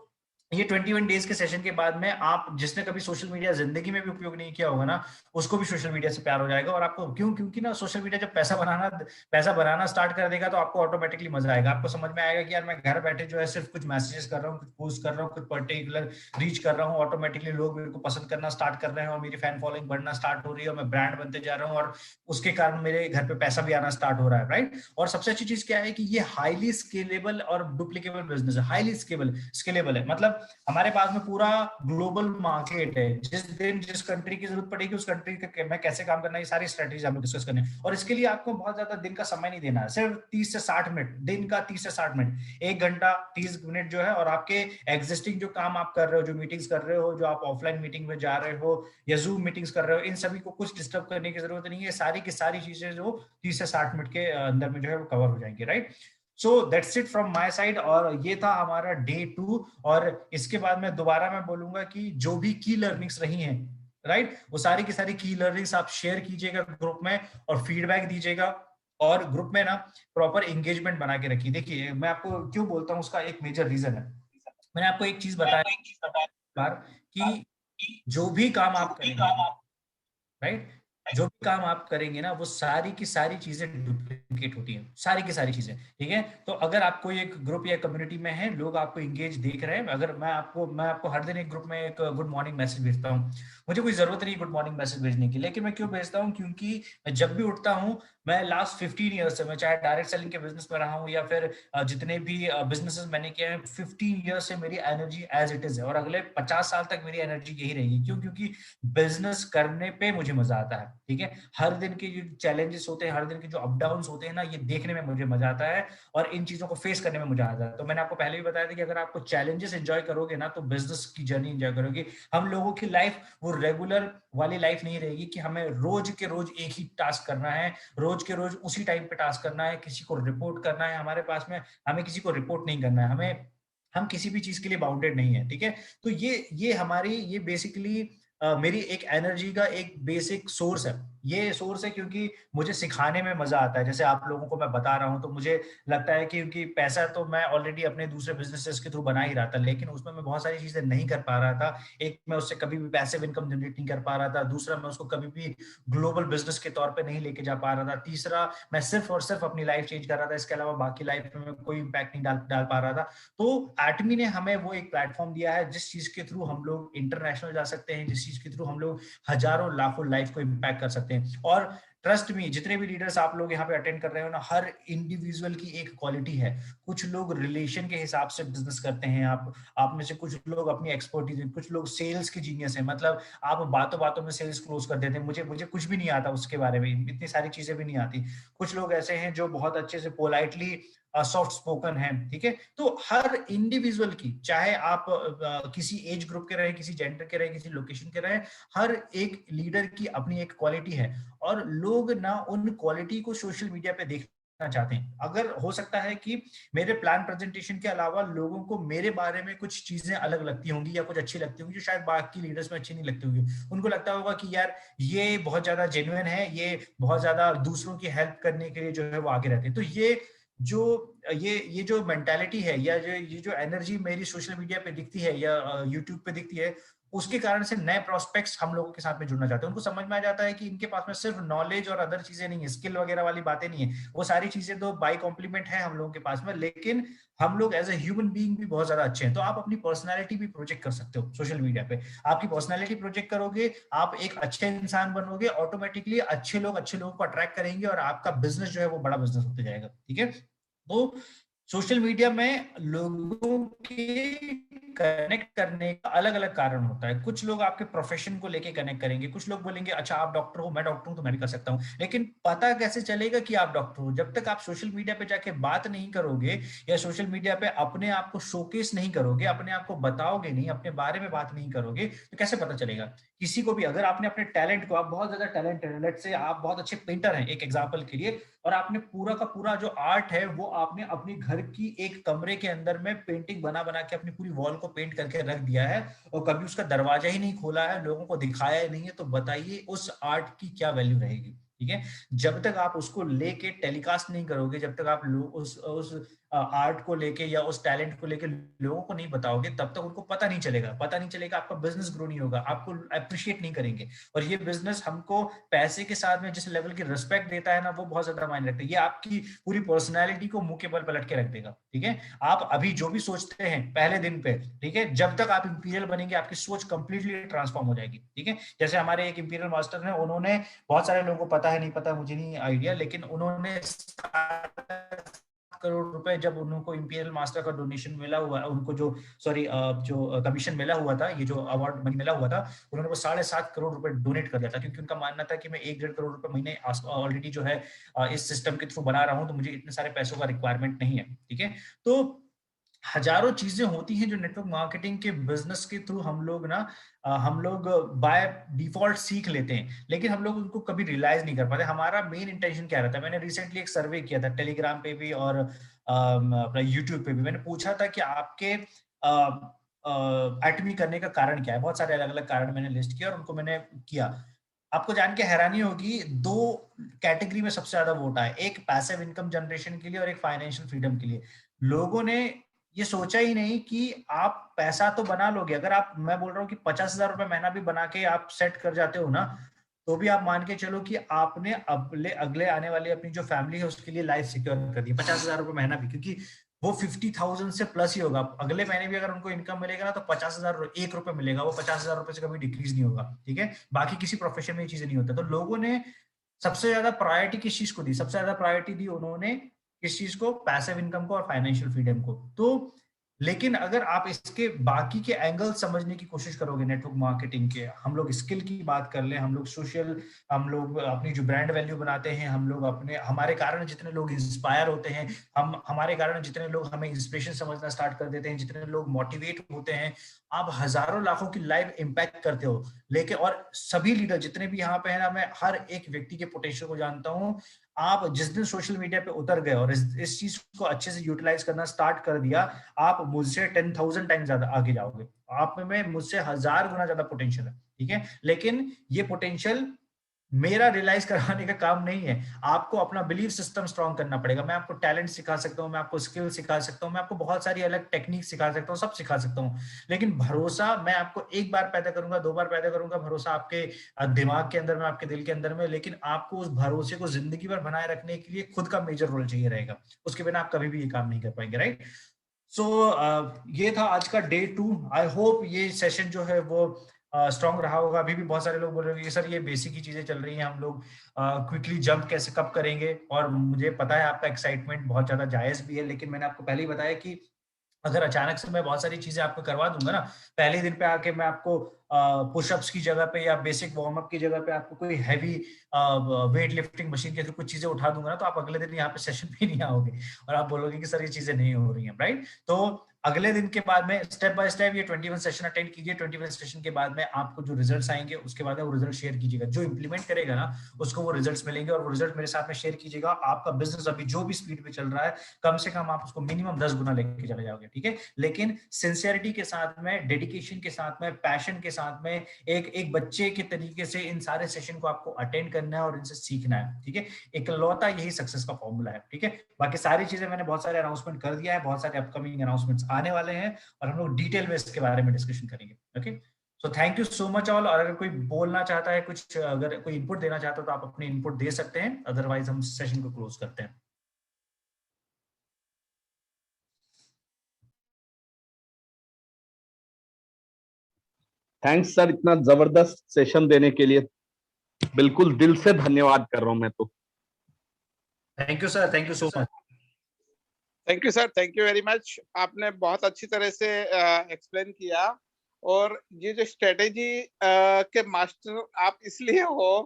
ये 21 डेज के सेशन के बाद में आप, जिसने कभी सोशल मीडिया जिंदगी में भी उपयोग नहीं किया होगा ना, उसको भी सोशल मीडिया से प्यार हो जाएगा। और आपको क्योंकि ना सोशल मीडिया जब पैसा बनाना स्टार्ट कर देगा तो आपको ऑटोमेटिकली मजा आएगा। आपको समझ में आएगा कि यार मैं घर बैठे जो है सिर्फ कुछ मैसेजेस कर रहा हूँ, कुछ पोस्ट कर रहा हूँ, कुछ पर्टिकुलर रीच कर रहा हूँ, ऑटोमेटिकली लोग मेरे को पसंद करना स्टार्ट कर रहे हैं और मेरी फैन फॉलोइंग बढ़ना स्टार्ट हो रही है और मैं ब्रांड बनते जा रहा हूँ और उसके कारण मेरे घर पे पैसा भी आना स्टार्ट हो रहा है, राइट। और सबसे अच्छी चीज क्या है कि ये हाईली स्केलेबल और डुप्लीकेबल बिजनेस है। हाईली स्केलेबल है, मतलब हमारे पास में पूरा ग्लोबल मार्केट है। जिस दिन जिस कंट्री की जरूरत पड़ेगी उस कंट्री के में कैसे काम करना है, ये सारी स्ट्रेटेजी हम लोग डिस्कस करने हैं। और इसके लिए आपको बहुत ज्यादा दिन का समय नहीं देना है, सिर्फ 30 से 60 मिनट, दिन का 30 से 60 मिनट, 1 घंटा 30 मिनट जो है। और आपके एग्जिस्टिंग जो काम आप कर रहे हो, जो मीटिंग्स कर रहे हो, जो आप ऑफलाइन मीटिंग में जा रहे हो या जूम मीटिंग्स कर रहे हो, इन सभी को कुछ डिस्टर्ब करने की जरूरत नहीं है। सारी की सारी चीजें जो 30 से 60 मिनट के अंदर में जो है वो कवर हो जाएंगे, right. So that's it from my side. और ये था हमारा डे 2। और इसके बाद में दोबारा मैं बोलूंगा कि जो भी की लर्निंग्स रही हैं, राइट, वो सारी की सारी की लर्निंग्स आप शेयर कीजिएगा ग्रुप में और फीडबैक दीजिएगा। और ग्रुप में ना प्रॉपर एंगेजमेंट बना के रखिए। देखिए मैं आपको क्यों बोलता हूँ, उसका एक मेजर रीजन है। मैंने आपको एक चीज बताया बार कि जो भी काम आप करेंगे, राइट, जो भी काम आप करेंगे ना, वो सारी की सारी चीजें डुप्लीकेट होती हैं, सारी की सारी चीजें, ठीक है। तो अगर आप कोई एक ग्रुप या कम्युनिटी में है, लोग आपको इंगेज देख रहे हैं, अगर मैं आपको हर दिन एक ग्रुप में एक गुड मॉर्निंग मैसेज भेजता हूँ। मुझे कोई जरूरत नहीं गुड मॉर्निंग मैसेज भेजने की, लेकिन मैं क्यों भेजता हूँ, क्योंकि मैं जब भी उठता हूँ, मैं लास्ट 15 ईयर्स से, मैं चाहे डायरेक्ट सेलिंग के बिजनेस में रहा हूँ या फिर जितने भी बिजनेसेस मैंने किए हैं, 15 ईयर्स से मेरी एनर्जी एज इट इज है और अगले 50 साल तक मेरी एनर्जी यही रहेगी। क्यों? क्योंकि बिजनेस करने पे मुझे मजा आता है, ठीक है। हर दिन के जो चैलेंजेस होते हैं, हर दिन के जो अप डाउन होते हैं ना, ये देखने में मुझे मजा आता है और इन चीजों को फेस करने में मजा आता है। तो मैंने आपको पहले भी बताया था कि अगर आपको चैलेंजेस एंजॉय करोगे ना, तो बिजनेस की जर्नी एंजॉय करोगे। हम लोगों की लाइफ वो रेगुलर वाली लाइफ नहीं रहेगी कि हमें रोज के रोज एक ही टास्क करना है, रोज के रोज उसी टाइम पे टास्क करना है, किसी को रिपोर्ट करना है हमारे पास में, हमें किसी को रिपोर्ट नहीं करना है, हम किसी भी चीज के लिए बाउंडेड नहीं है, ठीक है। तो ये हमारी, ये बेसिकली मेरी एक एनर्जी का एक बेसिक सोर्स है। ये सोर्स है क्योंकि मुझे सिखाने में मजा आता है। जैसे आप लोगों को मैं बता रहा हूँ तो मुझे लगता है कि क्योंकि पैसा तो मैं ऑलरेडी अपने दूसरे बिजनेसेस के थ्रू बना ही रहा था, लेकिन उसमें मैं बहुत सारी चीजें नहीं कर पा रहा था। एक, मैं उससे कभी भी पैसिव इनकम जनरेट नहीं कर पा रहा था। दूसरा, मैं उसको कभी भी ग्लोबल बिजनेस के तौर पे नहीं लेके जा पा रहा था। तीसरा, मैं सिर्फ और सिर्फ अपनी लाइफ चेंज कर रहा था, इसके अलावा बाकी लाइफ में कोई इम्पैक्ट नहीं डाल पा रहा था। तो एटमी ने हमें वो एक प्लेटफॉर्म दिया है जिस चीज के थ्रू हम लोग इंटरनेशनल जा सकते हैं, जिस चीज के थ्रू हम लोग हजारों लाखों लाइफ को इम्पैक्ट कर सकते हैं। और ट्रस्ट मी, जितने भी लीडर्स आप लोग यहाँ पे अटेंड कर रहे हो ना, हर इंडिविजुअल की एक क्वालिटी है। कुछ लोग रिलेशन के हिसाब से बिजनेस करते हैं, आप में से कुछ लोग अपनी एक्सपर्टीज, कुछ लोग सेल्स के जीनियस है, मतलब आप बातों बातों में सेल्स क्लोज कर देते हैं। मुझे कुछ भी नहीं आता उसके बारे में, इतनी सारी चीजें भी नहीं आती। कुछ लोग ऐसे हैं जो बहुत अच्छे से पोलाइटली सॉफ्ट स्पोकन है, ठीक है। तो हर इंडिविजुअल की, चाहे आप किसी एज ग्रुप के रहे, किसी जेंडर के रहे, किसी लोकेशन के रहे, हर एक लीडर की अपनी एक क्वालिटी है और लोग ना उन क्वालिटी को सोशल मीडिया पे देखना चाहते हैं। अगर हो सकता है कि मेरे प्लान प्रेजेंटेशन के अलावा लोगों को मेरे बारे में कुछ चीजें अलग लगती होंगी या कुछ अच्छी लगती होंगी जो शायद बाकी लीडर्स में अच्छी नहीं लगती होंगी। उनको लगता होगा कि यार ये बहुत ज्यादा जेन्युइन है, ये बहुत ज्यादा दूसरों की हेल्प करने के लिए जो है वो आगे रहते हैं। तो ये जो मेंटालिटी है या ये जो एनर्जी मेरी सोशल मीडिया पे दिखती है या यूट्यूब पे दिखती है, उसके कारण से नए प्रोस्पेक्ट्स हम लोगों के साथ में जुड़ना चाहते हैं। उनको समझ में आ जाता है कि इनके पास में सिर्फ नॉलेज और अदर चीजें नहीं है, स्किल वगैरह वाली बातें नहीं है, वो सारी चीजें तो बाय कॉम्प्लीमेंट है हम लोगों के पास में, लेकिन हम लोग एज ए ह्यूमन बीइंग भी बहुत ज्यादा अच्छे हैं। तो आप अपनी पर्सनैलिटी भी प्रोजेक्ट कर सकते हो सोशल मीडिया पे। आपकी पर्सनैलिटी प्रोजेक्ट करोगे, आप एक अच्छे इंसान बनोगे, ऑटोमेटिकली अच्छे लोगों को अट्रैक्ट करेंगे और आपका बिजनेस जो है वो बड़ा बिजनेस होते जाएगा, ठीक है। तो सोशल मीडिया में लोगों के कनेक्ट करने का अलग अलग कारण होता है। कुछ लोग आपके प्रोफेशन को लेके कनेक्ट करेंगे, कुछ लोग बोलेंगे अच्छा आप डॉक्टर हो, मैं डॉक्टर हूं तो मैं भी कर सकता हूं। लेकिन पता कैसे चलेगा कि आप डॉक्टर हो? जब तक आप सोशल मीडिया पे जाके बात नहीं करोगे या सोशल मीडिया पे अपने आप को शोकेस नहीं करोगे, अपने आप को बताओगे नहीं, अपने बारे में बात नहीं करोगे, तो कैसे पता चलेगा किसी को भी? अगर आपने अपने टैलेंट को, आप बहुत ज्यादा टैलेंट है, लेट्स से आप बहुत अच्छे पेंटर हैं एक एग्जांपल के लिए, और आपने पूरा का पूरा जो आर्ट है वो आपने अपने घर की एक कमरे के अंदर में पेंटिंग बना बना के अपनी पूरी वॉल को पेंट करके रख दिया है और कभी उसका दरवाजा ही नहीं खोला है, लोगों को दिखाया ही नहीं है, तो बताइए उस आर्ट की क्या वैल्यू रहेगी? ठीक है, जब तक आप उसको लेके टेलीकास्ट नहीं करोगे, जब तक आप उस आर्ट को लेके या उस टैलेंट को लेके लोगों को नहीं बताओगे, तब तक उनको पता नहीं चलेगा, आपका बिजनेस ग्रो नहीं होगा, आपको अप्रिशिएट नहीं करेंगे। और ये बिजनेस हमको पैसे के साथ में जिस लेवल की रिस्पेक्ट देता है ना, वो बहुत ज्यादा मायने रखता है। ये आपकी पूरी पर्सनैलिटी को मुंह के बल पलट के रख देगा। ठीक है, आप अभी जो भी सोचते हैं पहले दिन पे, ठीक है, जब तक आप इंपीरियल बनेंगे आपकी सोच कंप्लीटली ट्रांसफॉर्म हो जाएगी। ठीक है, जैसे हमारे एक इंपीरियल मास्टर है, उन्होंने, बहुत सारे लोगों को पता है नहीं पता मुझे नहीं आइडिया, लेकिन उन्होंने करोड़ रुपए जब उनको इंपीरियल मास्टर का डोनेशन मिला हुआ, उनको जो जो कमीशन मिला हुआ था, ये जो अवार्ड मनी मिला हुआ था, उन्होंने वो 7.5 करोड़ रुपए डोनेट कर दिया था, क्योंकि उनका मानना था कि मैं 1-1.5 करोड़ रुपए महीने ऑलरेडी जो है इस सिस्टम के थ्रू बना रहा हूं, तो मुझे इतने सारे पैसों का रिक्वायरमेंट नहीं है। ठीक है, तो हजारों चीजें होती हैं जो नेटवर्क मार्केटिंग के बिजनेस के थ्रू हम लोग बाय डिफॉल्ट सीख लेते हैं, लेकिन हम लोग उनको कभी रियलाइज नहीं कर पाते। हमारा मेन इंटेंशन क्या रहता है? मैंने रिसेंटली एक सर्वे किया था टेलीग्राम पे भी और अपना यूट्यूब पे भी। मैंने पूछा था कि आपके एटमी करने का कारण क्या है? बहुत सारे अलग अलग कारण मैंने लिस्ट किया और उनको मैंने किया। आपको जान के हैरानी होगी, 2 कैटेगरी में सबसे ज्यादा वोट आए, एक पैसिव इनकम जनरेशन के लिए और एक फाइनेंशियल फ्रीडम के लिए। लोगों ने ये सोचा ही नहीं कि आप पैसा तो बना लोगे, अगर आप, मैं बोल रहा हूँ कि 50,000 रुपए महीना भी बना के आप सेट कर जाते हो ना, तो भी आप मान के चलो कि आपने अगले आने वाली अपनी जो फैमिली है उसके लिए लाइफ सिक्योर कर दी। 50,000 रुपए महीना भी, क्योंकि वो 50,000 से प्लस ही होगा। अगले महीने भी अगर उनको इनकम मिलेगा ना, तो 50,000 1 रुपए मिलेगा, वो 50,000 रुपए से कभी डिक्रीज नहीं होगा। ठीक है, बाकी किसी प्रोफेशन में ये चीजें नहीं होता। तो लोगों ने सबसे ज्यादा प्रायोरिटी किस चीज को दी? सबसे ज्यादा प्रायोरिटी दी उन्होंने किस चीज को? पैसिव इनकम को और फाइनेंशियल फ्रीडम को। तो लेकिन अगर आप इसके बाकी के एंगल समझने की कोशिश करोगे नेटवर्क मार्केटिंग के, हम लोग स्किल की बात कर ले, हम लोग सोशल, हम लोग अपनी जो ब्रांड वैल्यू बनाते हैं, हम लोग अपने, हमारे कारण जितने लोग इंस्पायर होते हैं, हमारे कारण जितने लोग हमें इंस्पिरेशन समझना स्टार्ट कर देते हैं, जितने लोग मोटिवेट होते हैं, आप हजारों लाखों की लाइफ इंपैक्ट करते हो। लेकिन और सभी लीडर जितने भी यहाँ पे है ना, मैं हर एक व्यक्ति के पोटेंशियल को जानता हूँ। आप जिस दिन सोशल मीडिया पे उतर गए और इस चीज को अच्छे से यूटिलाइज करना स्टार्ट कर दिया, आप मुझसे 10,000 टाइम ज्यादा आगे जाओगे। आप में मुझसे 1000 गुना ज्यादा पोटेंशियल है। ठीक है, लेकिन ये पोटेंशियल मेरा रियलाइज करवाने का काम नहीं है, आपको अपना बिलीफ सिस्टम स्ट्रॉन्ग करना पड़ेगा। मैं आपको टैलेंट सिखा सकता हूँ, मैं आपको स्किल सिखा सकता हूँ, मैं आपको बहुत सारी अलग टेक्निक सिखा सकता हूँ, सब सिखा सकता हूँ, लेकिन भरोसा मैं आपको एक बार पैदा करूंगा, 2 बार पैदा करूंगा, भरोसा आपके दिमाग के अंदर में, आपके दिल के अंदर में, लेकिन आपको उस भरोसे को जिंदगी भर बनाए रखने के लिए खुद का मेजर रोल चाहिए रहेगा। उसके बिना आप कभी भी ये काम नहीं कर पाएंगे, राइट? सो ये था आज का डे 2। आई होप ये सेशन जो है वो स्ट्रॉन्ग रहा होगा। अभी भी बहुत सारे लोग बोल रहे हैं सर ये बेसिक ही चीजें चल रही हैं, हम लोग क्विकली जंप कैसे कब करेंगे, और मुझे पता है आपका एक्साइटमेंट बहुत ज्यादा जायज भी है, लेकिन मैंने आपको पहले ही बताया कि अगर अचानक से मैं बहुत सारी चीजें आपको करवा दूंगा ना, पहले दिन पे आके मैं आपको पुशअप्स की जगह पे या बेसिक वार्म अप की जगह पे आपको कोई हैवी वेट लिफ्टिंग मशीन के थ्रू कुछ चीजें उठा दूंगा ना, तो आप अगले दिन यहाँ पे सेशन पे नहीं आओगे और आप बोलोगे कि सर ये चीजें नहीं हो रही हैं, राइट? तो अगले दिन के बाद में स्टेप बाय स्टेप ये 21 सेशन अटेंड कीजिए। 21 सेशन के बाद में आपको जो रिजल्ट्स आएंगे उसके बाद में वो रिजल्ट शेयर कीजिएगा। जो इंप्लीमेंट करेगा ना उसको वो रिजल्ट्स मिलेंगे, और वो रिजल्ट मेरे साथ में शेयर कीजिएगा। आपका बिजनेस अभी जो भी स्पीड पे चल रहा है, कम से कम आप उसको मिनिमम 10 गुना लेके चले जाओगे। ठीक है, लेकिन सिंसियरिटी के साथ में, डेडिकेशन के साथ में, पैशन के साथ में, एक बच्चे के तरीके से इन सारे सेशन को आपको अटेंड करना है और इनसे सीखना है। ठीक है, इकलौता यही सक्सेस का फॉर्मूला है। ठीक है, बाकी सारी चीजें मैंने बहुत सारे अनाउंसमेंट कर दिया है, बहुत सारे अपकमिंग अनाउंसमेंट्स आने वाले हैं और हम लोग डिटेल में इसके बारे में डिस्कशन करेंगे। Okay, so thank you so much all. और अगर कोई बोलना चाहता है, कुछ अगर कोई इनपुट देना चाहता है तो आप अपने इनपुट दे सकते हैं, अदरवाइज हम सेशन को क्लोज करते हैं। थैंक्स सर, इतना जबरदस्त सेशन देने के लिए बिल्कुल दिल से धन्यवाद कर रहा हूं मैं तो। Thank you sir, thank you so much. Thank you sir, thank you very much. आपने बहुत अच्छी तरह से एक्सप्लेन किया, और ये जो स्ट्रेटेजी के मास्टर आप इसलिए हो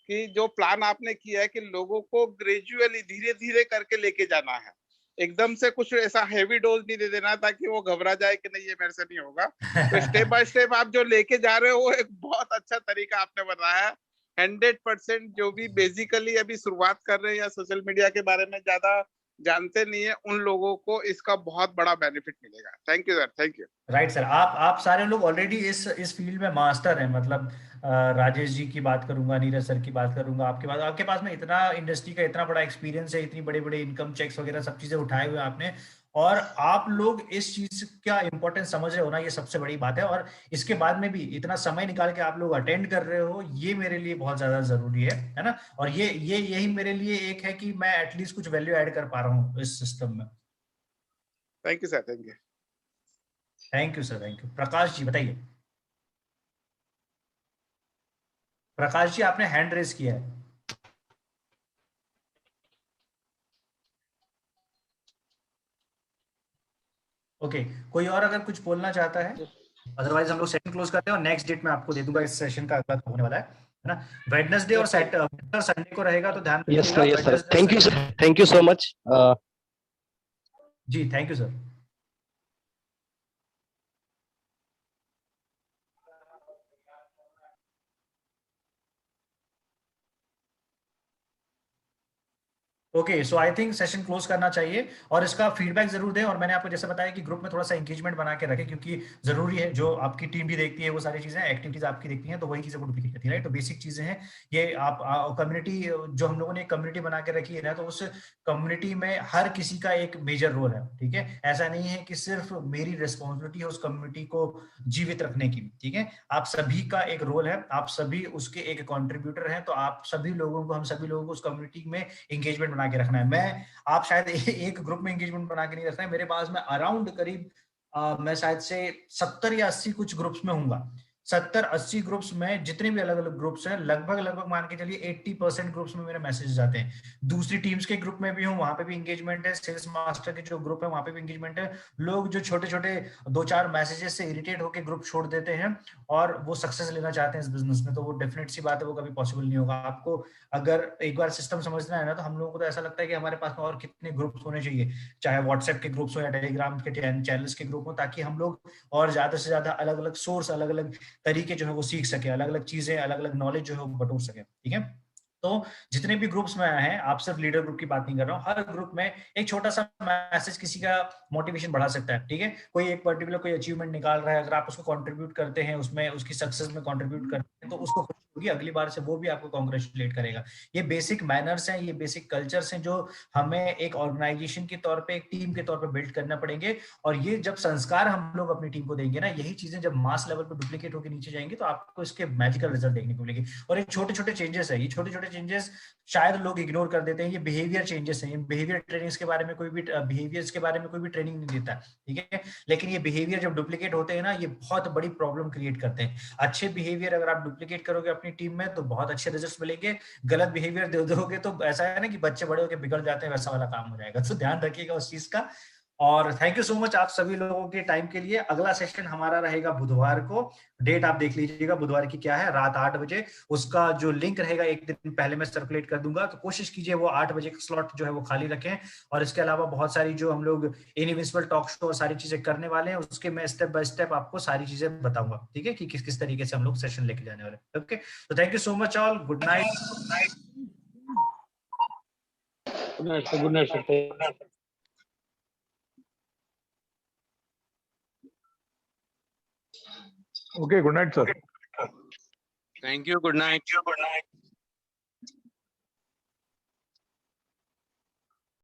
कि जो प्लान आपने किया है कि लोगों को ग्रेजुअली धीरे धीरे करके लेके जाना है, एकदम से कुछ ऐसा हेवी डोज नहीं दे देना ताकि वो घबरा जाए कि नहीं ये मेरे से नहीं होगा। तो स्टेप बाय स्टेप आप जो लेके जा रहे हो वो एक बहुत अच्छा तरीका आपने बताया है। 100% जो भी बेसिकली अभी शुरुआत कर रहे हैं या सोशल मीडिया के बारे में ज्यादा जानते नहीं है, उन लोगों को इसका बहुत बड़ा बेनिफिट मिलेगा। Thank you sir, thank you. Right sir, आप सारे लोग ऑलरेडी इस फील्ड में मास्टर हैं। मतलब राजेश जी की बात करूंगा, नीरज सर की बात करूंगा, आपके पास में इतना इंडस्ट्री का इतना बड़ा एक्सपीरियंस है, इतनी बड़े बड़े इनकम चेक्स वगैरह सब चीजें उठाए हुए हैं आपने, और आप लोग इस चीज का इंपॉर्टेंस समझ रहे हो ना, ये सबसे बड़ी बात है। और इसके बाद में भी इतना समय निकाल के आप लोग अटेंड कर रहे हो, ये मेरे लिए बहुत ज्यादा जरूरी है ना। और ये यही मेरे लिए एक है कि मैं एटलीस्ट कुछ वैल्यू ऐड कर पा रहा हूँ इस सिस्टम में। Thank you sir, thank you. Thank you sir, thank you. Prakash ji बताइए। प्रकाश जी आपने हैंड रेज किया है। ओके, कोई और अगर कुछ बोलना चाहता है, अदरवाइज हम लोग सेशन क्लोज करते हैं और नेक्स्ट डेट में आपको दे दूंगा इस सेशन का अगला होने वाला है ना। वेडनेसडे और संडे को रहेगा, तो ध्यान रखिएगा। Yes sir, thank you sir, thank you so much. जी thank you sir. Okay, so I think session close करना चाहिए, और इसका फीडबैक जरूर दें। और मैंने आपको जैसे बताया कि ग्रुप में थोड़ा सा एंगेजमेंट बना के रखें, क्योंकि जरूरी है, जो आपकी टीम भी देखती है वो सारी चीजें, एक्टिविटीज आपकी देखती हैं, तो वही चीजें वो डुप्लीकेट करती है, राइट। तो बेसिक चीजें हैं ये। आप कम्युनिटी, जो हम लोगों ने कम्युनिटी बना के रखी है ना, तो उस कम्युनिटी में हर किसी का एक मेजर रोल है, ठीक है। ऐसा नहीं है कि सिर्फ मेरी रिस्पॉन्सिबिलिटी है उस कम्युनिटी को जीवित रखने की, ठीक है। आप सभी का एक रोल है, आप सभी उसके एक कॉन्ट्रीब्यूटर हैं, तो आप सभी लोगों को, हम सभी लोगों को उस कम्युनिटी में एंगेजमेंट बना के रखना है। आप शायद एक ग्रुप में एंगेजमेंट बना के नहीं रख रहे हैं। मेरे पास में अराउंड करीब मैं शायद से 70 या 80 कुछ ग्रुप्स में हूँगा। 70-80 ग्रुप्स में, जितने भी अलग अलग ग्रुप्स हैं, लगभग मान के चलिए 80% ग्रुप्स में मेरे मैसेजेस आते हैं। दूसरी टीम्स के ग्रुप में भी हूँ, वहां पे भी एंगेजमेंट है। सेल्स मास्टर के जो ग्रुप है वहां पे भी एंगेजमेंट है। लोग जो छोटे छोटे 2-4 मैसेजेस से इरिटेट होकर ग्रुप छोड़ देते हैं और वो सक्सेस लेना चाहते हैं इस बिजनेस में, तो वो डेफिनेट सी बात है, वो कभी पॉसिबल नहीं होगा। आपको अगर एक बार सिस्टम समझना है ना, तो हम लोगों को तो ऐसा लगता है कि हमारे पास में और कितने ग्रुप्स होने चाहिए, चाहे व्हाट्सएप के ग्रुप्स हो या टेलीग्राम के चैनल्स के ग्रुप हो, ताकि हम लोग और ज्यादा से ज्यादा अलग अलग सोर्स, अलग अलग तरीके जो है वो सीख सके, अलग अलग चीजें, अलग अलग नॉलेज जो है वो बटोर सके, ठीक है। तो जितने भी ग्रुप्स में आए हैं, आप सिर्फ लीडर ग्रुप की बात नहीं कर रहा हूँ, हर ग्रुप में एक छोटा सा मैसेज किसी का मोटिवेशन बढ़ा सकता है, ठीक है। कोई एक पर्टिकुलर कोई अचीवमेंट निकाल रहा है, अगर आप उसको कंट्रीब्यूट करते हैं, उसमें उसकी सक्सेस में कंट्रीब्यूट करते हैं, तो उसको खुशी होगी, अगली बार से वो भी आपको कांग्रेचुलेट करेगा। ये बेसिक मैनर्स हैं, ये बेसिक कल्चर्स हैं, जो हमें एक ऑर्गेनाइजेशन के तौर पे, एक टीम के तौर पे बिल्ड करना पड़ेंगे। और ये जब संस्कार हम लोग अपनी टीम को देंगे ना, यही चीजें जब मास लेवल पे डुप्लीकेट होकर नीचे जाएंगी, तो आपको इसके मैजिकल रिजल्ट देखने को मिलेंगे। और ये छोटे छोटे चेंजेस है, ये छोटे छोटे चेंजेस शायद लोग इग्नोर कर देते हैं। ये बिहेवियर चेंजेस हैं, बिहेवियर ट्रेनिंग्स के बारे में कोई भी, बिहेवियर्स के बारे में कोई भी ट्रेनिंग नहीं देता, ठीक है। लेकिन ये बिहेवियर जब डुप्लीकेट होते हैं ना, ये बहुत बड़ी प्रॉब्लम क्रिएट करते हैं। अच्छे बिहेवियर अगर आप डुप्लीकेट करोगे अपनी टीम में, तो बहुत अच्छे रिजल्ट्स मिलेंगे। गलत बिहेवियर दे दोगे तो ऐसा है ना कि बच्चे बड़े होकर बिगड़ जाते हैं, वैसा वाला काम हो जाएगा। तो ध्यान रखिएगा उस चीज का। और थैंक यू सो मच आप सभी लोगों के टाइम के लिए। अगला सेशन हमारा रहेगा बुधवार को। डेट आप देख लीजिएगा बुधवार की क्या है, रात 8 बजे। उसका जो लिंक रहेगा एक दिन पहले मैं सर्कुलेट कर दूंगा, तो कोशिश कीजिए वो 8 बजे का स्लॉट जो है वो खाली रखें। और इसके अलावा बहुत सारी जो हम लोग इनविजिबल टॉक शो और सारी चीजें करने वाले हैं, उसके मैं स्टेप बाय स्टेप आपको सारी चीजें बताऊंगा, ठीक है, कि किस किस तरीके से हम लोग सेशन लेके जाने वाले। ओके, तो thank you so much all, good night. Good night sir. Okay, good night, sir. Thank you. Good night.